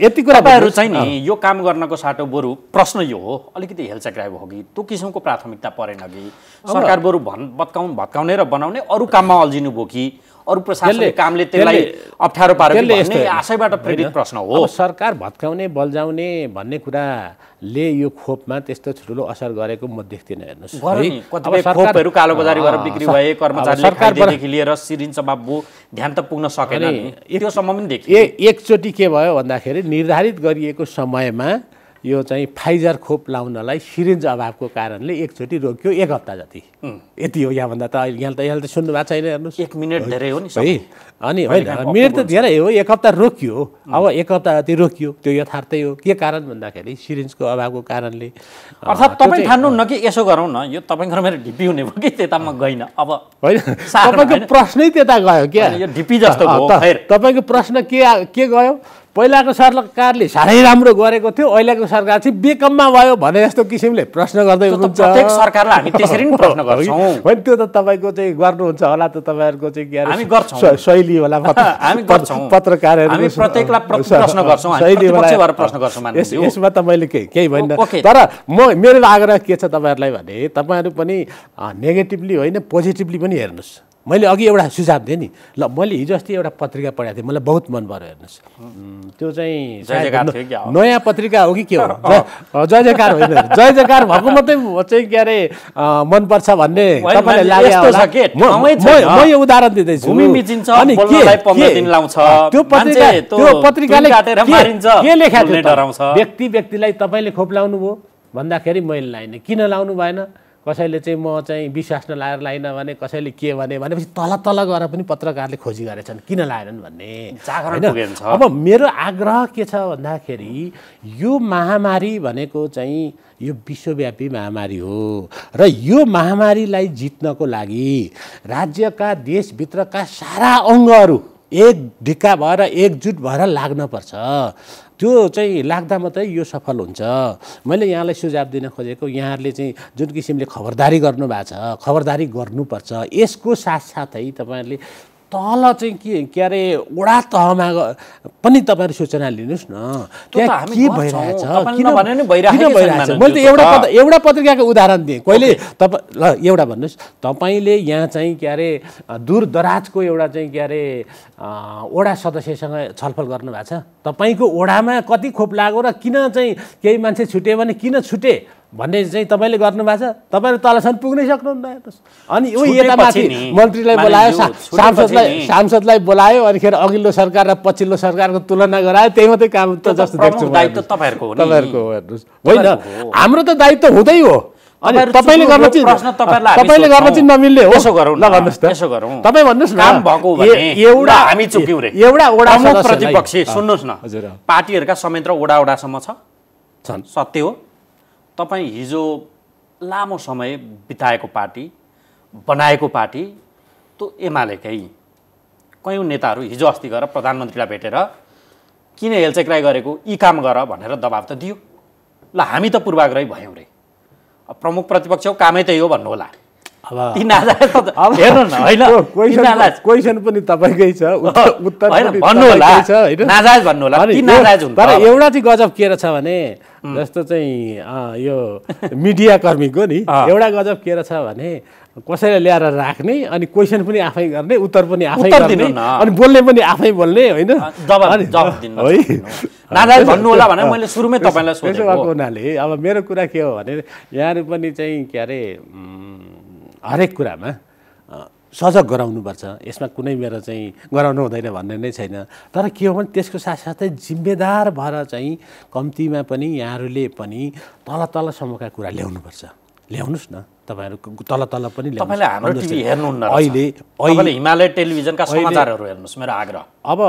यति कुरा तपाईहरु चाहिँ नि यो काम गर्नको साटो बरु प्रश्न यो हो अलिकति हेलचेक्राइ भयो कि त्यो किसिमको प्राथमिकता परेन कि सरकार बरु भत्काउने र बनाउने अरु काममा अल्झिनु भयो कि अरू प्रशासनिक कामले त्यसलाई अप्ठ्यारो पारेको भन्ने आशयबाट प्रेरित प्रश्न हो। अब सरकार भत्काउने बल्झाउने भन्ने कुराले यो खोपमा त्यस्तो ठुलो असर गरेको म देख्दिनँ। हेर्नुहोस् कतिपय खोपहरू कालोबजारी गरेर बिक्री भए, कर्मचारीले खाइदिएदेखि लिएर सिरिन्ज बाबु ध्यान त पुग्न सकेन नि, त्योसम्म पनि देखियो। एकचोटि के भयो भन्दाखेरि निर्धारित गरिएको समयमा यो चाहिँ फाइजर खोप लाउनलाई सिरिन्ज अभावको कारणले एकचोटि रोक्यो 1 हप्ता जति। यति हो। यहाँभन्दा त यहाँ त सुन्नु भएको छैन। हेर्नुहोस् 1 मिनट धेरै हो नि है। अनि होइन मिनट त धेरै हो, 1 हप्ता रोकियो। अब 1 हप्ता जति रोकियो, त्यो यथार्थै हो। के कारण भन्दाखेरि सिरिन्जको अभावको कारणले। अर्थात् तपाईँ ठान्नुहुन्न कि यसो गरौँ न, यो तपाईँको मेरो ढिपी हुने भयो कि त्यता म गइनँ। अब होइन, तपाईँको प्रश्नै त्यता गयो क्या, यो ढिपी जस्तो हो। तपाईँको प्रश्न के गयो? पहिलाको सरकारले साह्रै राम्रो गरेको थियो, अहिलेको सरकार चाहिँ बेकममा भयो भने जस्तो किसिमले प्रश्न गर्दै हुनुहुन्छ। प्रत्येक सरकारलाई हामी त्यसरी नै प्रश्न गर्छौँ। होइन, त्यो त तपाईँको चाहिँ गर्नुहुन्छ होला, त तपाईँहरूको चाहिँ के हामी गर्छौँ, शैली होला। हामी गर्छौँ, पत्रकारहरू हामी प्रत्येकलाई प्रश्न गर्छौँ, शैली भएर प्रश्न गर्छौँ। यसमा त मैले केही भन्न, तर मेरो आग्रह के छ तपाईँहरूलाई भने तपाईँहरू पनि नेगेटिभली होइन पोजिटिभली पनि हेर्नुहोस्। मैले अघि एउटा सुझाव दिएँ नि, ल मैले हिजो अस्ति एउटा पत्रिका पढाएको थिएँ, मलाई बहुत मन पऱ्यो। हेर्नुहोस् त्यो चाहिँ नयाँ पत्रिका हो कि के हो, जय जयकार होइन, जय जयकार भएको मात्रै चाहिँ के अरे मनपर्छ भन्ने तपाईँलाई लाग्यो होला। म यो उदाहरण दिँदैछु। अनि त्यो पत्रिकाले के लेखेको थियो? व्यक्तिलाई तपाईँले खोप लाउनु भयो भन्दाखेरि मैले लाइनँ, किन लाउनु भएन? कसैले चाहिँ म चाहिँ विश्वास नलाएर लाइन भने, कसैले के भनेपछि तल गएर पनि पत्रकारले खोजी गरेछन् किन लाएनन् भन्ने। अब मेरो आग्रह के छ भन्दाखेरि यो महामारी भनेको चाहिँ यो विश्वव्यापी महामारी हो र यो महामारीलाई जित्नको लागि राज्यका देशभित्रका सारा अङ्गहरू एक ढिक्का भएर एकजुट भएर लाग्नुपर्छ। त्यो चाहिँ लाग्दा मात्रै यो सफल हुन्छ। मैले यहाँलाई सुझाव दिन खोजेको, यहाँहरूले चाहिँ जुन किसिमले खबरदारी गर्नुभएको छ, खबरदारी गर्नुपर्छ। यसको साथसाथै तपाईँहरूले तल चाहिँ के अरे वडा तहमा पनि तपाईँहरू सूचना लिनुहोस् न, त्यहाँ के भइरहेछ, किन भइरहेछ। मैले त एउटा पत्रिकाको उदाहरण दिएँ। कहिले ल एउटा भन्नुहोस्, तपाईँले यहाँ चाहिँ के अरे दूर दराजको एउटा चाहिँ के अरे वडा सदस्यसँग छलफल गर्नुभएको छ? तपाईँको वडामा कति खोप लाग्यो र किन चाहिँ केही मान्छे छुट्यो भने किन छुटे भन्ने चाहिँ तपाईँले गर्नुभएको छ? तपाईँहरू तलसम्म पुग्नै सक्नुहुन्न। हेर्नुहोस्, अनि यो यता माथि मन्त्रीलाई बोलायो, सांसदलाई बोलायो, अनिखेर अघिल्लो सरकार र पछिल्लो सरकारको तुलना गरायो, त्यही मात्रै काम त जस्तो देख्छु। दायित्व तपाईँहरूको हो, तपाईँहरूको हेर्नुहोस्। होइन, हाम्रो त दायित्व हुँदै हो। अनि तपाईँले गर्न चाहिँ नमिल्ने हो। यसो गरौँ ल भन्नुहोस् त, यसो गरौँ, तपाईँ भन्नुहोस् न। काम भएको भने एउटा हामी चुक्यौँ रे, एउटा वडा प्रतिपक्षी सुन्नुहोस् न, पार्टीहरूका संयन्त्र वडासम्म छन्, सत्य हो। तपाईँ हिजो लामो समय बिताएको पार्टी, बनाएको पार्टी, त्यो एमालेकै कयौँ नेताहरू हिजो अस्ति गएर प्रधानमन्त्रीलाई भेटेर किन हेलचेक्राइ गरेको, यी काम गर भनेर दबाब त दियो। ल हामी त पूर्वाग्रही भयौँ रे, प्रमुख प्रतिपक्षको कामै त्यही हो भन्नु होला। अब हेर्नु न, होइन क्वेसन पनि तपाईँकै छ, उत्तर भन्नु होला, नाजायज भन्नु होला, तर एउटा चाहिँ गजब के रहेछ भने, जस्तो चाहिँ यो मिडिया कर्मीको नि एउटा गजब के रहेछ भने, कसैलाई ल्याएर राख्ने अनि क्वेसन पनि आफै गर्ने, उत्तर पनि आफै गर्ने, अनि बोल्ने पनि आफै बोल्ने, होइन नाजायज भन्नु होला भने मैले सुरुमै तपाईँलाई सोधेको हुनाले अब मेरो कुरा के हो भने, यहाँहरू पनि चाहिँ के अरे हरेक कुरामा सजग गराउनुपर्छ। यसमा कुनै मेरो चाहिँ गराउनु हुँदैन भन्ने नै छैन। तर के हो भने त्यसको साथसाथै जिम्मेदार भएर चाहिँ कम्तीमा पनि यहाँहरूले पनि तलसम्मका कुरा ल्याउनुपर्छ। ल्याउनुहोस् न, तपाईँहरू तल पनि तपाईँले हाम्रो टिभी हेर्नुहुन्न, अहिले हिमालय टेलिभिजनका समाचारहरू हेर्नुहोस्, मेरो आग्रह। अब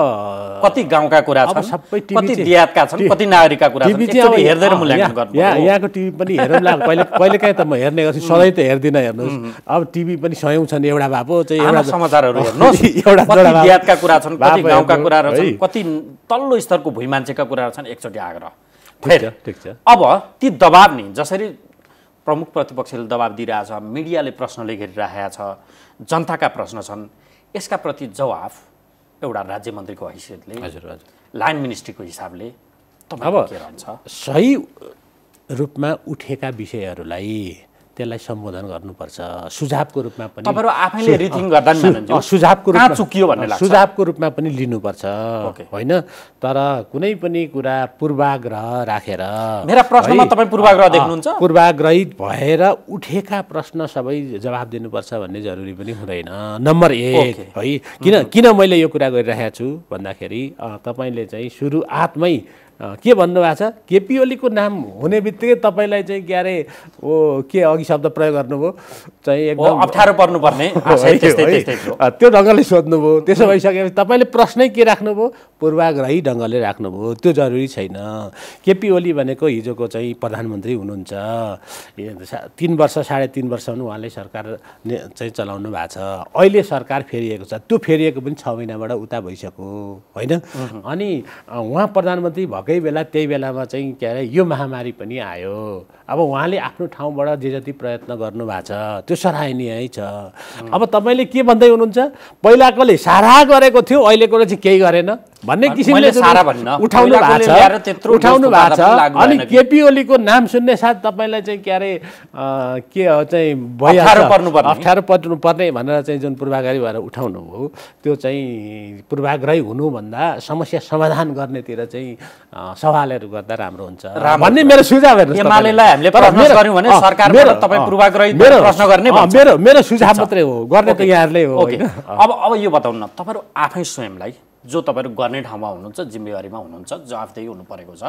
कति गाउँका कुरा छन्, सबै कति देहातका छन्, कति नागरिकका कुरा छन्, एकचोटि हेर्दै मूल्याङ्कन गर्नु। यहाँको टिभी पनि हेरौँ ला, कहिले काहीँ त म हेर्ने गर्छु, सधैँ त हेर्दिनँ। हेर्नुहोस्, अब टिभी पनि सयौँ छन्, एउटा भए पो चाहिँ एउटा समाचारहरू हेर्नुहोस्, कति देहातका कुरा छन्, कति गाउँका कुराहरू छन्, कति तल्लो स्तरको भुइँ मान्छेका कुराहरू छन्, एकचोटि आग्रह। ठिक छ। अब ती दबाब नि जसरी प्रमुख प्रतिपक्षले दबाब दिइरहेछ, मिडियाले प्रश्नले घेरिरहेको छ, जनताका प्रश्न छन्, यसका प्रति जवाफ एउटा राज्य मन्त्रीको हैसियतले, लाइन मिनिस्ट्रीको हिसाबले अब सही रूपमा उठेका विषयहरूलाई त्यसलाई सम्बोधन गर्नुपर्छ सुझावको रूपमा पनि तपाईहरु आफैले रिथिङ गर्दा नि मान्नुहुन्छ सुझावको कहाँ रूपमा चुकियो भन्ने लाग्छ सुझावको रूपमा पनि लिनुपर्छ होइन तर कुनै पनि कुरा पूर्वाग्रह राखेर मेरा प्रश्नमा तपाई पूर्वाग्रह देख्नुहुन्छ पूर्वाग्रहित भएर उठेका प्रश्न सबै जवाफ दिनुपर्छ भन्ने जरुरी पनि हुँदैन नम्बर 1 है किन मैले यो कुरा गरिरहेको छु भन्दाखेरि तपाईले चाहिँ सुरुआतमै के भन्नुभएको छ केपी ओलीको नाम हुने बित्तिकै तपाईलाई चाहिँ के अरे के अघि शब्द प्रयोग गर्नुभयो चाहिँ एकदम अप्ठ्यारो पर्नुपर्ने आशय त्यस्तै थियो त्यो ढङ्गले सोध्नुभयो त्यसो भइसकेपछि तपाईले प्रश्नै के राख्नुभयो पूर्वाग्रही ढङ्गले राख्नुभयो त्यो जरुरी छैन केपी ओली भनेको हिजोको चाहिँ प्रधानमन्त्री हुनुहुन्छ 3 वर्ष 3.5 वर्षसम्म उहाँले सरकार चाहिँ चलाउनु भएको छ अहिले सरकार फेरिएको छ त्यो फेरिएको पनि 6 महिनाबाट उता भइसक्यो होइन अनि उहाँ प्रधानमन्त्री भएकै बेला त्यही बेलामा चाहिँ के अरे यो महामारी पनि आयो अब उहाँले आफ्नो ठाउँबाट जे जति प्रयत्न गर्नुभएको छ त्यो सराहनीय छ अब तपाईले के भन्दै हुनुहुन्छ पहिलाकोले सारा गरेको थियो अहिलेकोले चाहिँ केही गरेन भन्ने किसिमले उठाउनु भएको छ अनि केपी ओलीको नाम सुन्ने साथ तपाईलाई चाहिँ के अरे के चाहिँ अप्ठ्यारो पर्नुपर्ने भनेर चाहिँ जुन पूर्वाग्रही भएर उठाउनु भयो त्यो चाहिँ पूर्वाग्रही हुनुभन्दा समस्या समाधान गर्नेतिर चाहिँ सवालहरू गर्दा राम्रो हुन्छ भन्ने मेरो सुझाव हेर्नुस् एमालेलाई हामीले प्रश्न गर्यौं भने सरकारबाट तपाई पूर्वाग्रही प्रश्न गर्ने मेरो सुझाव मात्रै हो गर्ने त यहाँहरुले हो अब यो बताउनु न तपाईहरु आफै स्वयंलाई जो तपाईहरु गर्ने ठाउँमा हुनुहुन्छ जिम्मेवारीमा हुनुहुन्छ जवाफदेही हुनु परेको छ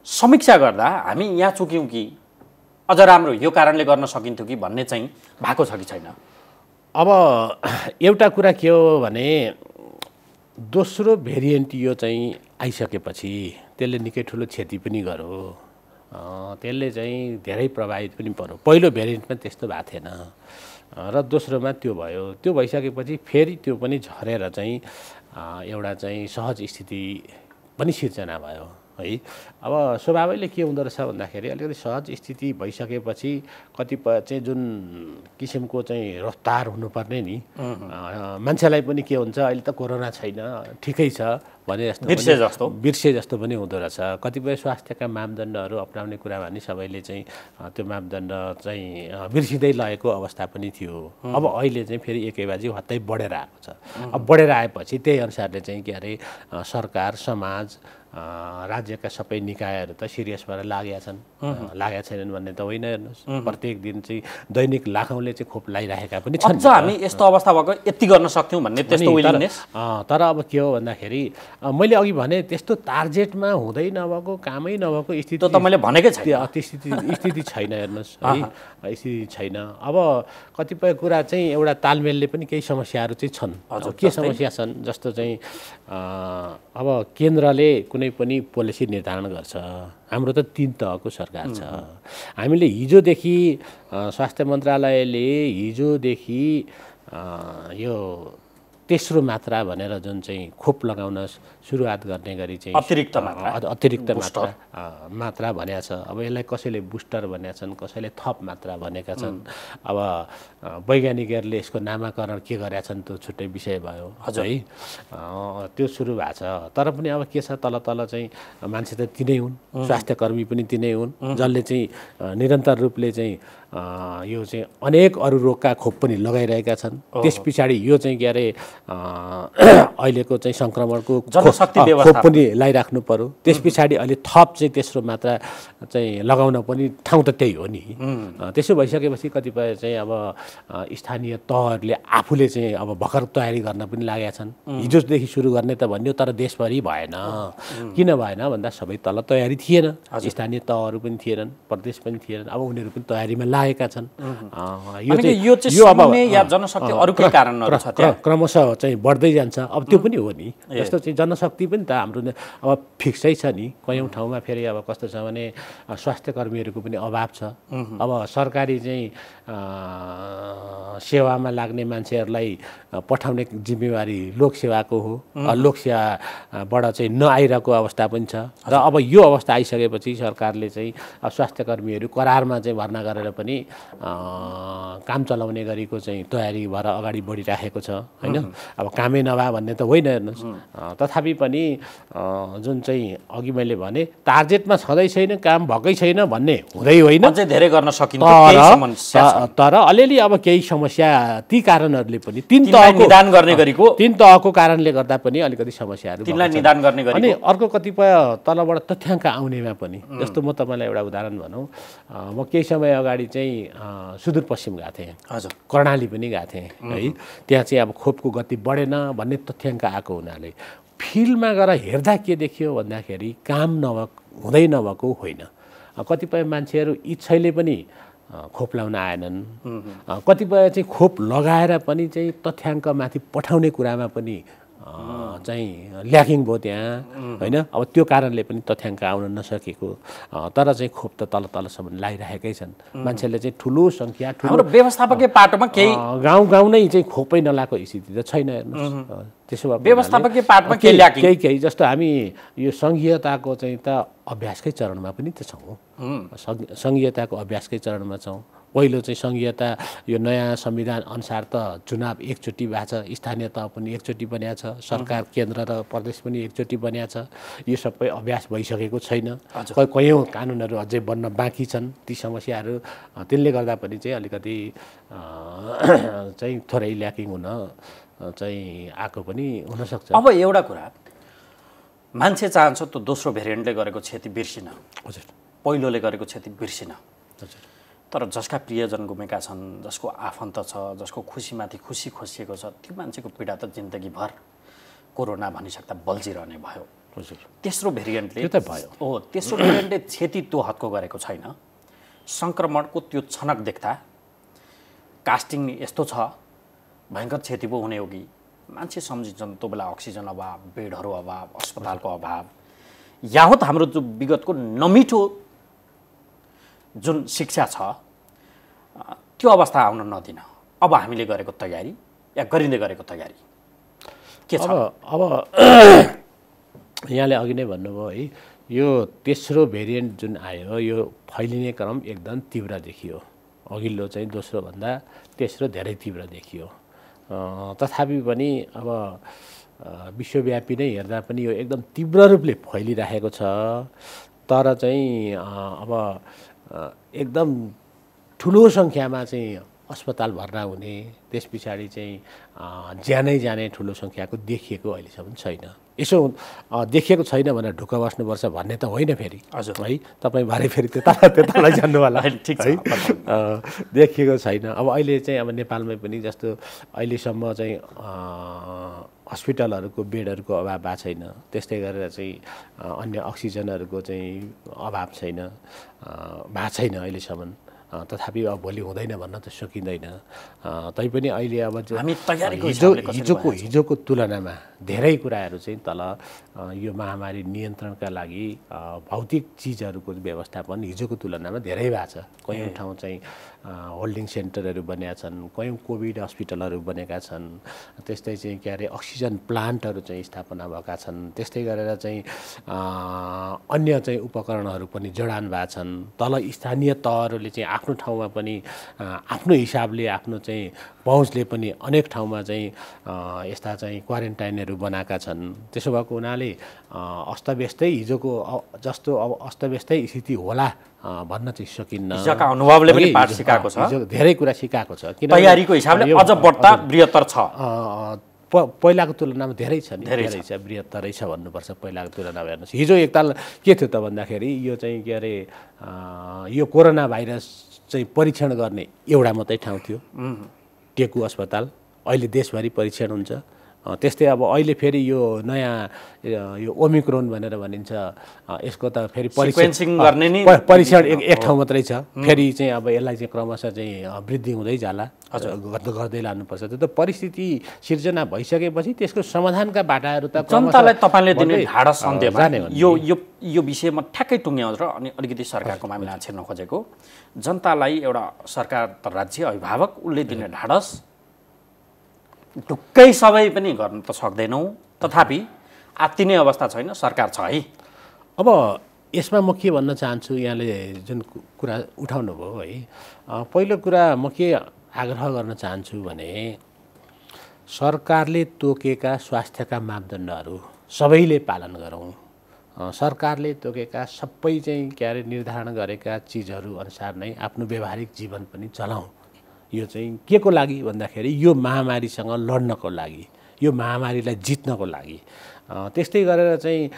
समीक्षा गर्दा हामी यहाँ चुक्यौं कि अझ राम्रो यो कारणले गर्न सकिन्थ्यो कि भन्ने चाहिँ भएको छ कि छैन अब एउटा कुरा के हो भने दोस्रो भेरिएन्ट यो चाहिँ आइसकेपछि त्यसले निकै ठुलो क्षति पनि गर्यो त्यसले चाहिँ धेरै प्रभावित पनि पर्यो पहिलो भेरिएन्टमा त्यस्तो भएको थिएन र दोस्रोमा त्यो भयो त्यो भइसकेपछि फेरि त्यो पनि झरेर चाहिँ एउटा चाहिँ सहज स्थिति पनि सिर्जना भयो है अब स्वभावैले के हुँदो रहेछ भन्दाखेरि अलिकति सहज स्थिति भइसकेपछि कतिपय चाहिँ जुन किसिमको चाहिँ रफ्तार हुनुपर्ने नि मान्छेलाई पनि के हुन्छ अहिले त कोरोना छैन ठिकै छ भने जस्तो बिर्से जस्तो पनि हुँदो रहेछ कतिपय स्वास्थ्यका मापदण्डहरू अपनाउने कुरामा नि सबैले चाहिँ त्यो मापदण्ड चाहिँ बिर्सिँदै लगेको अवस्था पनि थियो अब अहिले चाहिँ फेरि एकैबाजी हत्तै बढेर आएको छ अब बढेर आएपछि त्यही अनुसारले चाहिँ के अरे सरकार समाज राज्यका सबै निकायहरू त सिरियस भएर लागेका छैनन् भन्ने त होइन हेर्नुहोस् प्रत्येक दिन चाहिँ दैनिक लाखौँले चाहिँ खोप लगाइरहेका पनि छन् हामी यस्तो अवस्था भएको यति गर्न सक्थ्यौं भन्ने त्यस्तो विलिङनेस तर अब के हो भन्दाखेरि मैले अघि भने त्यस्तो टार्गेटमा हुँदै नभएको कामै नभएको स्थिति त मैले भनेकै छैन स्थिति छैन हेर्नुहोस् है स्थिति छैन अब कतिपय कुरा चाहिँ एउटा तालमेलले पनि केही समस्याहरू चाहिँ छन् के समस्या छन् जस्तो चाहिँ अब केन्द्रले कुनै पनि पोलिसी निर्धारण गर्छ हाम्रो त 3 तहको सरकार छ हामीले हिजोदेखि स्वास्थ्य मन्त्रालयले हिजोदेखि यो तेस्रो मात्रा भनेर जुन चाहिँ खोप लगाउन सुरुवात गर्ने गरी चाहिँ अतिरिक्त मात्रा भनेको छ अब यसलाई कसैले बुस्टर भनेका छन् कसैले थप मात्रा भनेका छन् अब वैज्ञानिकहरूले यसको नामाकरण के गरेका छन् त्यो छुट्टै विषय भयो है त्यो सुरु भएको छ तर पनि अब के छ तल चाहिँ मान्छे त तिनै हुन् स्वास्थ्यकर्मी पनि तिनै हुन् जसले चाहिँ निरन्तर रूपले चाहिँ यो चाहिँ अनेक अरू रोगका खोप पनि लगाइरहेका छन् त्यस पछाडि यो चाहिँ के अरे अहिलेको चाहिँ संक्रमणको खोप पनि लगाइराख्नु पर्यो त्यस पछाडि अहिले थप चाहिँ तेस्रो मात्रा चाहिँ लगाउन पनि ठाउँ त त्यही हो नि त्यसो भइसकेपछि कतिपय चाहिँ अब स्थानीय तहहरूले आफूले चाहिँ अब भर्खर तयारी गर्न पनि लागेका छन् हिजोदेखि सुरु गर्ने त भन्यो तर देशभरि भएन किन भएन भन्दा सबै तल तयारी थिएन स्थानीय तहहरू पनि थिएनन् प्रदेश पनि थिएनन् अब उनीहरू पनि तयारीमा लागेका छन् यो अब जनशक्ति अरूकै कारणहरू छ त्यहाँ क्रमशः चाहिँ बढ्दै जान्छ अब त्यो पनि हो नि जस्तो चाहिँ जनशक्ति पनि त हाम्रो अब फिक्सै छ नि कयौँ ठाउँमा फेरि अब कस्तो छ भने स्वास्थ्य कर्मीहरूको पनि अभाव छ अब सरकारी चाहिँ सेवामा लाग्ने मान्छेहरूलाई पठाउने जिम्मेवारी लोकसेवाको हो लोकसेवाबाट चाहिँ नआइरहेको अवस्था पनि छ र अब यो अवस्था आइसकेपछि सरकारले चाहिँ स्वास्थ्य कर्मीहरू करारमा चाहिँ भर्ना गरेर पनि पनि काम चलाउने गरेको चाहिँ तयारी भएर अगाडि बढिराखेको छ होइन। अब कामै नभए भन्ने त होइन हेर्नुहोस्, तथापि पनि जुन चाहिँ अघि मैले भने टार्गेटमा छँदै छैन, काम भएकै छैन भन्ने हुँदै होइन, अझै धेरै गर्न सकिन्छ तर अलिअलि अब केही समस्या ती कारणहरूले पनि तीन तहको कारणले गर्दा पनि अलिकति समस्याहरू निदान गर्ने गरी। अनि अर्को कतिपय तलबाट तथ्याङ्क आउनेमा पनि, जस्तो म तपाईँलाई एउटा उदाहरण भनौँ, म केही समय अगाडि चाहिँ सुदूरपश्चिम गएको थिएँ, हजुर कर्णाली पनि गएको थिएँ है। त्यहाँ चाहिँ अब खोपको गति बढेन भन्ने तथ्याङ्क आएको हुनाले फिल्डमा गएर हेर्दा के देखियो भन्दाखेरि काम हुँदै नभएको होइन। कतिपय मान्छेहरू इच्छाले पनि खोप लाउन आएनन्, कतिपय चाहिँ खोप लगाएर पनि चाहिँ तथ्याङ्कमाथि पठाउने कुरामा पनि चाहिँ ल्याकिङ भयो त्यहाँ होइन। अब त्यो कारणले पनि तथ्याङ्क आउन नसकेको, तर चाहिँ खोप त तल तलसम्म लगाइरहेकै छन् मान्छेले चाहिँ ठुलो सङ्ख्या, ठुलो व्यवस्थापकीय पाटोमा केही गाउँ नै चाहिँ खोपै नलाएको स्थिति त छैन हेर्नुहोस्। त्यसो भए व्यवस्थापकीय पाटमा केही जस्तो हामी यो सङ्घीयताको चाहिँ त अभ्यासकै चरणमा पनि त छौँ, सङ्घीयताको अभ्यासकै चरणमा छौँ। पहिलो चाहिँ सङ्घीयता यो नयाँ संविधान अनुसार त चुनाव एकचोटि भएको छ, स्थानीय तह पनि एकचोटि बनिएको छ, सरकार केन्द्र र प्रदेश पनि एकचोटि बनिएको छ। यो सबै अभ्यास भइसकेको छैन, कयौँ कानुनहरू अझै बन्न बाँकी छन्। ती समस्याहरू त्यसले गर्दा पनि चाहिँ अलिकति चाहिँ थोरै ल्याकिङ हुन चाहिँ आएको पनि हुनसक्छ। अब एउटा कुरा, मान्छे चाहन्छ त दोस्रो भेरिएन्टले गरेको क्षति बिर्सिन, हजुर पहिलोले गरेको क्षति बिर्सिन, हजुर। तर जसका प्रियजन गुमेका छन्, जसको आफन्त छ, जसको खुसीमाथि खुसी खोसिएको छ, त्यो मान्छेको पीडा त जिन्दगीभर कोरोना भनिसक्दा बल्झिरहने भयो। हजुर तेस्रो भेरिएन्टले त्यो त भयो हो, तेस्रो भेरिएन्टले क्षति त्यो हदको गरेको छैन। सङ्क्रमणको त्यो छनक देख्दा कास्टिङ यस्तो छ, भयङ्कर क्षति पो हुने हो कि मान्छे सम्झिन्छन्। त्यो बेला अक्सिजन अभाव, बेडहरू अभाव, अस्पतालको अभाव, यावत हाम्रो जो विगतको नमिठो जुन शिक्षा छ त्यो अवस्था आउन नदिन अब हामीले गरेको तयारी या गरिँदै गरेको तयारी के छ? अब यहाँले अघि नै भन्नुभयो है, यो तेस्रो भेरिएन्ट जुन आयो यो फैलिने क्रम एकदम तीव्र देखियो। अघिल्लो चाहिँ दोस्रो भन्दा तेस्रो धेरै तीव्र देखियो। तथापि पनि अब विश्वव्यापी नै हेर्दा पनि यो एकदम तीव्र रूपले फैलिरहेको छ। तर चाहिँ अब एकदम ठुलो सङ्ख्यामा चाहिँ अस्पताल भर्ना हुने, त्यस पछाडि चाहिँ ज्यानै जाने ठुलो सङ्ख्याको देखिएको अहिलेसम्म छैन। यसो देखिएको छैन भनेर ढुक्क बस्नुपर्छ भन्ने त होइन फेरि, हजुर है। तपाईँ भरे फेरि त्यतालाई जान्नु होला, ठिक छ। देखिएको छैन। अब अहिले चाहिँ अब नेपालमै पनि जस्तो अहिलेसम्म चाहिँ हस्पिटलहरूको बेडहरूको अभाव भएको छैन, त्यस्तै गरेर चाहिँ अन्य अक्सिजनहरूको चाहिँ अभाव छैन, भएको छैन अहिलेसम्म। तथापि अब भोलि हुँदैन भन्न त सकिँदैन। तैपनि अहिले अब हिजोको तुलनामा धेरै कुराहरू चाहिँ तल यो महामारी नियन्त्रणका लागि भौतिक चिजहरूको व्यवस्थापन हिजोको तुलनामा धेरै भएको छ। कयौँ ठाउँ चाहिँ होल्डिङ सेन्टरहरू बनेका छन्, कयौँ कोभिड हस्पिटलहरू बनेका छन्, त्यस्तै चाहिँ के अरे अक्सिजन प्लान्टहरू चाहिँ स्थापना भएका छन्, त्यस्तै गरेर चाहिँ अन्य चाहिँ उपकरणहरू पनि जडान भएका छन्। तल स्थानीय तहहरूले चाहिँ आफ्नो ठाउँमा पनि आफ्नो हिसाबले आफ्नो चाहिँ पहुँचले पनि अनेक ठाउँमा चाहिँ यस्ता चाहिँ क्वारेन्टाइनहरू बनाएका छन्। त्यसो भएको हुनाले अस्तव्यस्तै हिजोको जस्तो अब अस्तव्यस्तै स्थिति होला भन्न चाहिँ सकिन्न। हिजोका अनुभवले पनि पाठ सिकाएको छ, धेरै कुरा सिकाएको छ। किन तयारीको हिसाबले अझ बढ्ता बृहत्तर छ, पहिलाको तुलनामा धेरै छ नि, धेरै छ, बृहत्तरै छ भन्नुपर्छ पहिलाको तुलनामा। हेर्नुहोस् हिजो एकताल के थियो त भन्दाखेरि यो चाहिँ के अरे यो कोरोना भाइरस चाहिँ परीक्षण गर्ने एउटा मात्रै ठाउँ थियो, टेकु अस्पताल। अहिले देशभरि परीक्षण हुन्छ। त्यस्तै अब अहिले फेरि यो नयाँ यो ओमिक्रोन भनेर भनिन्छ, यसको त फेरि परीक्षण एक ठाउँ मात्रै छ। फेरि चाहिँ अब यसलाई चाहिँ क्रमशः चाहिँ वृद्धि हुँदै जाला, गर्दै लानुपर्छ। त्यो त परिस्थिति सिर्जना भइसकेपछि त्यसको समाधानका बाटाहरू त जनतालाई तपाईँले दिने ढाडस अन्त्यमा यो विषयमा ठ्याक्कै टुङ्ग्याउँछ। र अनि अलिकति सरकारको मामिला छिर्न खोजेको, जनतालाई एउटा सरकार त राज्य अभिभावक उसले दिने ढाडस ढुक्कै सबै पनि गर्न त सक्दैनौँ, तथापि आत्तिने अवस्था छैन, सरकार छ है। अब यसमा म के भन्न चाहन्छु, यहाँले जुन कुरा उठाउनु भयो है, पहिलो कुरा म के आग्रह गर्न चाहन्छु भने सरकारले तोकेका स्वास्थ्यका मापदण्डहरू सबैले पालन गरौँ। सरकारले तोकेका सबै चाहिँ के अरे निर्धारण गरेका चिजहरू अनुसार नै आफ्नो व्यवहारिक जीवन पनि चलाउँ। यो चाहिँ के को लागि भन्दाखेरि यो महामारीसँग लड्नको लागि, यो महामारीलाई जित्नको लागि। त्यस्तै गरेर चाहिँ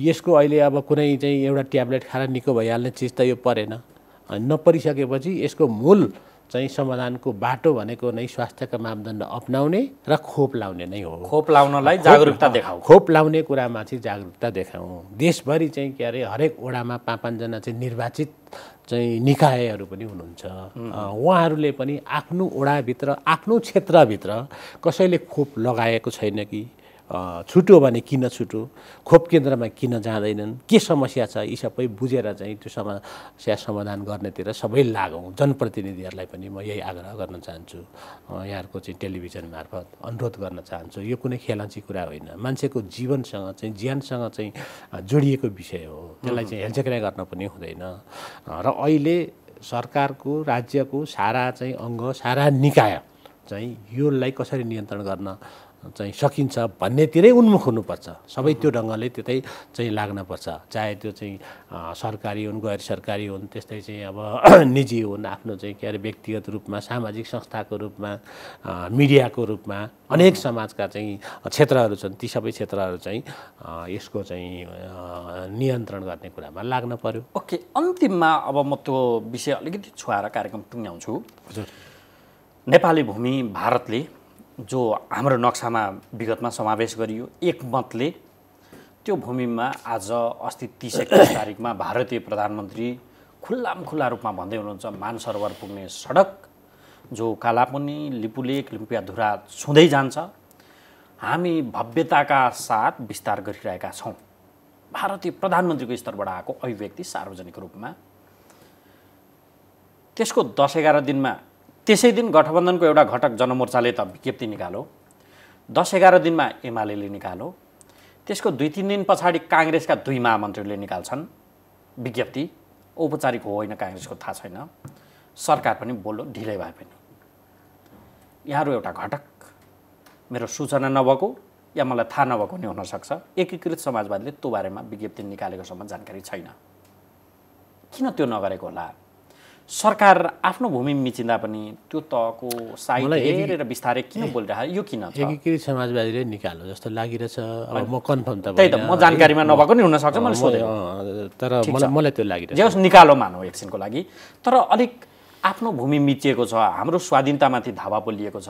यसको अहिले अब कुनै चाहिँ एउटा ट्याब्लेट खाएर निको भइहाल्ने चिज त यो परेन। नपरिसकेपछि यसको मूल चाहिँ समाधानको बाटो भनेको नै स्वास्थ्यका मापदण्ड अपनाउने र खोप लाउने नै हो। खोप लाउनलाई जागरुकता देखाऊ। खोप लाउने कुरामा चाहिँ जागरुकता देखाउँ। देशभरि चाहिँ के अरे हरेक वडामा 5-5 जना चाहिँ निर्वाचित चाहिँ निकायहरू पनि हुनुहुन्छ। उहाँहरूले पनि आफ्नो वडाभित्र आफ्नो क्षेत्रभित्र कसैले खोप लगाएको छैन कि, छुट्यो भने किन छुट्यो, खोप केन्द्रमा किन जाँदैनन्, के समस्या छ, यी सबै बुझेर चाहिँ त्यो समस्या समाधान गर्नेतिर सबै लागौँ। जनप्रतिनिधिहरूलाई पनि म यही आग्रह गर्न चाहन्छु, यहाँहरूको चाहिँ टेलिभिजन मार्फत अनुरोध गर्न चाहन्छु। यो कुनै खेलाँची कुरा होइन, मान्छेको जीवनसँग चाहिँ ज्यानसँग चाहिँ जोडिएको विषय हो। त्यसलाई चाहिँ हेलचेक्राइ गर्न पनि हुँदैन। र अहिले सरकारको, राज्यको सारा चाहिँ अङ्ग, सारा निकाय चाहिँ योलाई कसरी नियन्त्रण गर्न चाहिँ सकिन्छ भन्नेतिरै उन्मुख हुनुपर्छ। सबै त्यो ढङ्गले त्यतै चाहिँ लाग्नुपर्छ। चाहे त्यो चाहिँ सरकारी हुन्, गैर सरकारी हुन्, त्यस्तै चाहिँ अब निजी हुन्, आफ्नो चाहिँ के अरे व्यक्तिगत रूपमा, सामाजिक संस्थाको रूपमा, मिडियाको रूपमा अनेक समाजका चाहिँ क्षेत्रहरू छन्। ती सबै क्षेत्रहरू चाहिँ यसको चाहिँ नियन्त्रण गर्ने कुरामा लाग्न पर्यो। ओके, अन्तिममा अब म त्यो विषय अलिकति छुवाएर कार्यक्रम टुङ्ग्याउँछु। नेपाली भूमि भारतले जो हाम्रो नक्सामा विगतमा समावेश गरियो एकमतले, त्यो भूमिमा आज अस्ति 30 तारिकमा भारतीय प्रधानमन्त्री खुल्ला रूपमा भन्दै हुनुहुन्छ मानसरोवर पुग्ने सडक जो कालापुनी, लिपुलेक, लिम्पियाधुरा छुँदै जान्छ, हामी भव्यताका साथ विस्तार गरिरहेका छौँ। भारतीय प्रधानमन्त्रीको स्तरबाट आएको अभिव्यक्ति सार्वजनिक रूपमा। त्यसको 10-11 दिनमा, त्यसै दिन गठबन्धनको एउटा घटक जनमोर्चाले त विज्ञप्ति निकालो, 10-11 दिनमा एमाले निकालो, त्यसको 2-3 दिन पछाडि काङ्ग्रेसका 2 महामन्त्रीले निकाल्छन् विज्ञप्ति। औपचारिक हो होइन काङ्ग्रेसको थाहा छैन, सरकार पनि बोल्यो ढिलै भए पनि। यहाँहरू एउटा घटक, मेरो सूचना नभएको या मलाई थाहा नभएको नि हुनसक्छ, एकीकृत समाजवादीले त्यो बारेमा विज्ञप्ति निकालेकोसम्म जानकारी छैन। किन त्यो नगरेको होला? सरकार आफ्नो भूमि मिचिँदा पनि त्यो तहको साइड हेरेर बिस्तारै किन बोलिरहेको, यो किन छ? एकीकृत समाजवादीले निकाल्यो जस्तो लागिरहेछ। अब म कन्फर्म त त्यही त, म जानकारीमा नभएको नि हुनसक्छ, मैले सोधेको। तर मलाई त्यो लागिरहेछ। जे होस् निकालो मानौ एकछिनको लागि, तर अलिक आफ्नो भूमि मिचिएको छ, हाम्रो स्वाधीनतामाथि धावा बोलिएको छ,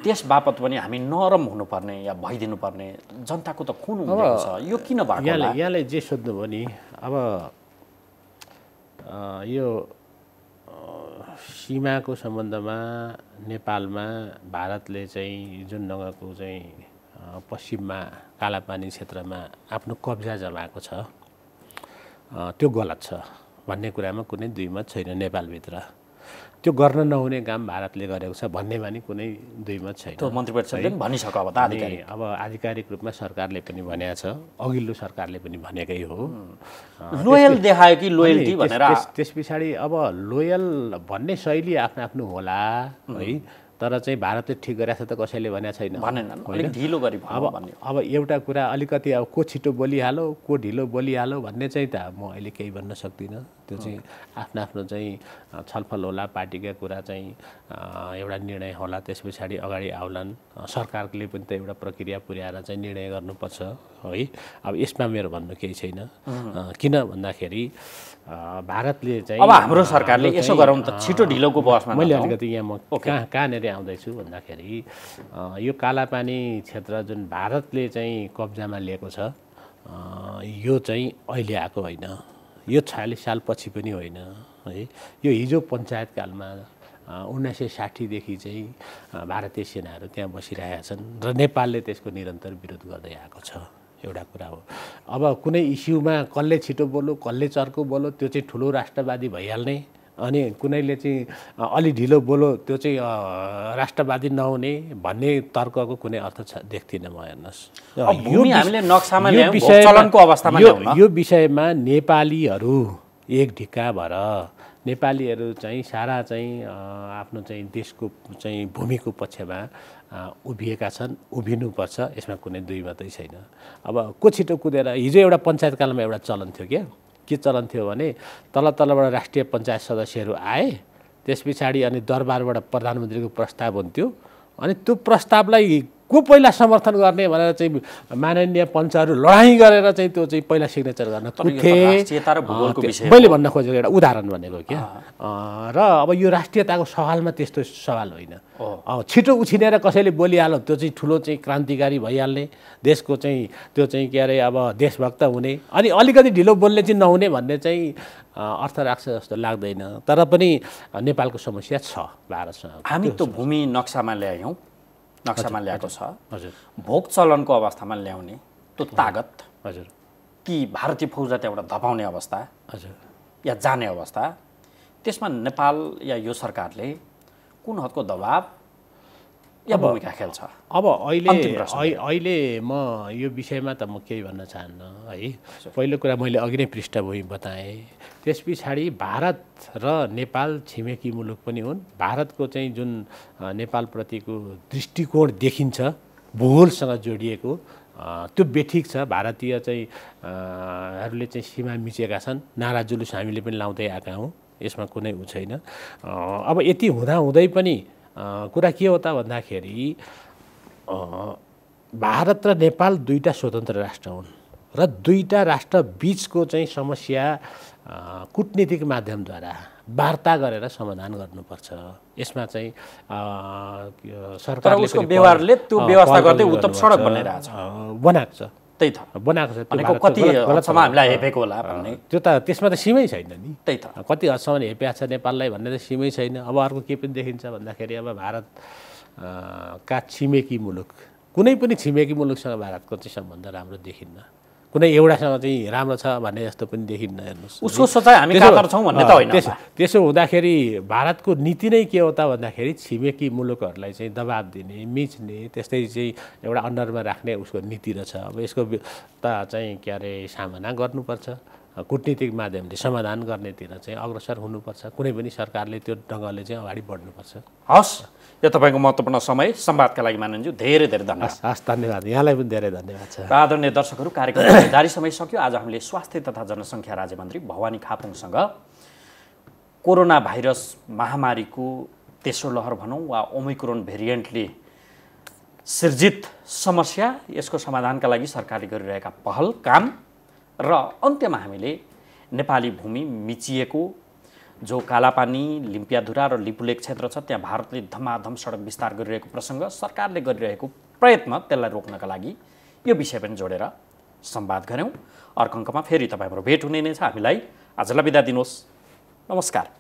त्यस बापत पनि हामी नरम हुनुपर्ने या भइदिनुपर्ने, जनताको त खुन उम्लेको छ, यो किन भएको होला? यहाँले जे सोध्नुभयो नि, अब यो सीमाको सम्बन्धमा नेपालमा भारतले चाहिँ जुन ढङ्गको चाहिँ पश्चिममा कालापानी क्षेत्रमा आफ्नो कब्जा जमाएको छ, त्यो गलत छ भन्ने कुरामा कुनै दुई मत छैन नेपालभित्र। त्यो गर्न नहुने काम भारतले गरेको छ भन्नेमा नि कुनै दुई मत छैन। त्यो मन्त्री परिषदले पनि भनिसक्यो अब त आधिकारिक। अब आधिकारिक रूपमा सरकारले पनि भनेको छ, अघिल्लो सरकारले पनि भनेकै हो। लोयल देखायो कि लोयल्टी भनेर। त्यस पछाडि अब लोयल भन्ने शैली आफ्नो आफ्नो होला है, तर चाहिँ भारतले ठिक गरेको छ त कसैले भनेको छैन, भनेनन्, अलिक ढिलो गरी भन्यो। अब एउटा कुरा अलिकति अब को छिटो बोलिहालो, को ढिलो बोलिहालो भन्ने चाहिँ त म अहिले केही भन्न सक्दिनँ। त्यो चाहिँ आफ्नो आफ्नो चाहिँ छलफल होला, पार्टीका कुरा चाहिँ एउटा निर्णय होला, त्यस पछाडि अगाडि आउलान्। सरकारले पनि त एउटा प्रक्रिया पुर्याएर चाहिँ निर्णय गर्नुपर्छ है। अब यसमा मेरो भन्नु केही छैन, किन भन्दाखेरि भारतले चाहिँ अब हाम्रो सरकारले यसो गरौँ त छिटो ढिलोको बहसमा मैले अलिकति यहाँ म कहाँनिर आउँदैछु भन्दाखेरि यो कालापानी क्षेत्र जुन भारतले चाहिँ कब्जामा लिएको छ, यो चाहिँ अहिले आएको होइन, यो 46 साल पछि पनि होइन है। यो हिजो पञ्चायतकालमा 1960देखि चाहिँ भारतीय सेनाहरू त्यहाँ बसिरहेका छन् र नेपालले त्यसको निरन्तर विरोध गर्दै आएको छ। एउटा कुरा हो। अब कुनै इस्युमा कसले छिटो बोल्यो, कसले चर्को बोल्यो, त्यो चाहिँ ठुलो राष्ट्रवादी भइहाल्ने अनि कुनैले चाहिँ अलि ढिलो बोलो त्यो चाहिँ राष्ट्रवादी नहुने भन्ने तर्कको कुनै अर्थ देख्दिनँ म। हेर्नुहोस्, हामीले नक्सामा ल्यायौँ, चलनको अवस्थामा ल्याउँ न। यो विषयमा नेपालीहरू एक ढिक्का भएर नेपालीहरू चाहिँ सारा चाहिँ आफ्नो चाहिँ देशको चाहिँ भूमिको पक्षमा उभिएका छन्, उभिनुपर्छ, यसमा कुनै दुई मात्रै छैन। अब को छिटो कुदेर हिजो एउटा पञ्चायतकालमा एउटा चलन थियो क्या, के चलन थियो भने तलबाट राष्ट्रिय पञ्चायत सदस्यहरू आए, त्यस पछाडि अनि दरबारबाट प्रधानमन्त्रीको प्रस्ताव हुन्थ्यो, अनि त्यो प्रस्तावलाई को पहिला समर्थन गर्ने भनेर चाहिँ माननीय पञ्चहरू लडाइँ गरेर चाहिँ त्यो चाहिँ पहिला सिग्नेचर गर्न कुथे। मैले भन्न खोजेको एउटा उदाहरण भनेको क्या। र अब यो राष्ट्रियताको सवालमा त्यस्तो सवाल होइन। छिटो उछिनेर कसैले बोलिहाल्यो त्यो चाहिँ ठुलो चाहिँ क्रान्तिकारी भइहाल्ने, देशको चाहिँ त्यो चाहिँ के अरे अब देशभक्त हुने, अनि अलिकति ढिलो बोल्ने चाहिँ नहुने भन्ने चाहिँ अर्थ राख्छ जस्तो लाग्दैन। तर पनि नेपालको समस्या छ भारतसँग। हामी त भूमि नक्सामा ल्यायौँ, नक्सामा ल्याएको छ। हजुर, भोग चलनको अवस्थामा ल्याउने त्यो तागत, हजुर, कि भारतीय फौजलाई त्यहाँबाट धपाउने अवस्था, हजुर, या जाने अवस्था, त्यसमा नेपाल या यो सरकारले कुन हदको दबाब या भूमिका खेल्छ? अब अहिले म यो विषयमा त म केही भन्न चाहन्न है। पहिलो कुरा मैले अघि नै पृष्ठभूमि बताएँ। त्यस पछाडि भारत र नेपाल छिमेकी मुलुक पनि हुन्। भारतको चाहिँ जुन नेपालप्रतिको दृष्टिकोण देखिन्छ भूगोलसँग जोडिएको, त्यो बेठिक छ। भारतीय चाहिँ हरूले चाहिँ सीमा मिचेका छन्, नारा जुलुस हामीले पनि लाउँदै आएका हौँ, यसमा कुनै उ छैन। अब यति हुँदाहुँदै पनि कुरा के हो त भन्दाखेरि भारत र नेपाल दुईटा स्वतन्त्र राष्ट्र हुन् र दुईटा राष्ट्र बिचको चाहिँ समस्या कूटनीतिक माध्यमद्वारा वार्ता गरेर समाधान गर्नुपर्छ। यसमा चाहिँ सरकारले उसको व्यवहारले त्यो व्यवस्था गर्दै उत्तम सडक बनाइरहेछ, बनाएको छ। त्यही त बनाएको छ। कति हदसम्म हामीलाई हेपेको होला भन्ने, त्यो त त्यसमा त सीमै छैन नि। त्यही त कति हदसम्म हेपेको छ नेपाललाई भन्ने त सीमै छैन। अब अर्को के पनि देखिन्छ भन्दाखेरि अब भारत का छिमेकी मुलुक, कुनै पनि छिमेकी मुलुकसँग भारतको चाहिँ सम्बन्ध राम्रो देखिन्न। कुनै एउटासँग चाहिँ राम्रो छ भन्ने जस्तो पनि देखिन्न। हेर्नुहोस्, उसको सोचाइ हामी कातर छौँ भन्ने त होइन। त्यसो हुँदाखेरि भारतको नीति नै के हो त भन्दाखेरि छिमेकी मुलुकहरूलाई चाहिँ दबाब दिने, मिच्ने, त्यस्तै चाहिँ एउटा अन्डरमा राख्ने उसको नीति रहेछ। अब यसको त चाहिँ के अरे सामना गर्नुपर्छ, कूटनीतिक माध्यमले समाधान गर्नेतिर चाहिँ अग्रसर हुनुपर्छ। कुनै पनि सरकारले त्यो ढङ्गले चाहिँ अगाडि बढ्नुपर्छ। हस्, यो तपाईँको महत्त्वपूर्ण समय संवादका लागि माननज्यू धेरै धेरै धन्यवाद। हस्, धन्यवाद। यहाँलाई पनि धेरै धन्यवाद छ। आदरणीय दर्शकहरू, कार्यक्रम जारी समय सक्यो। आज हामीले स्वास्थ्य तथा जनसङ्ख्या राज्यमन्त्री भवानी खापुङसँग कोरोना भाइरस महामारीको तेस्रो लहर भनौँ वा ओमिक्रोन भेरिएन्टले सिर्जित समस्या, यसको समाधानका लागि सरकारले गरिरहेका पहल काम र अन्त्यमा हामीले नेपाली भूमि मिचिएको जो कालापानी, लिम्पियाधुरा र लिपुलेक क्षेत्र छ, त्यहाँ भारतले धमाधम सडक विस्तार गरिरहेको प्रसङ्ग, सरकारले गरिरहेको प्रयत्न, त्यसलाई रोक्नका लागि यो विषय पनि जोडेर संवाद गऱ्यौँ। अर्को अङ्कमा फेरि तपाईँहरू भेट हुने नै छ। हामीलाई आजलाई बिदा दिनुहोस्। नमस्कार।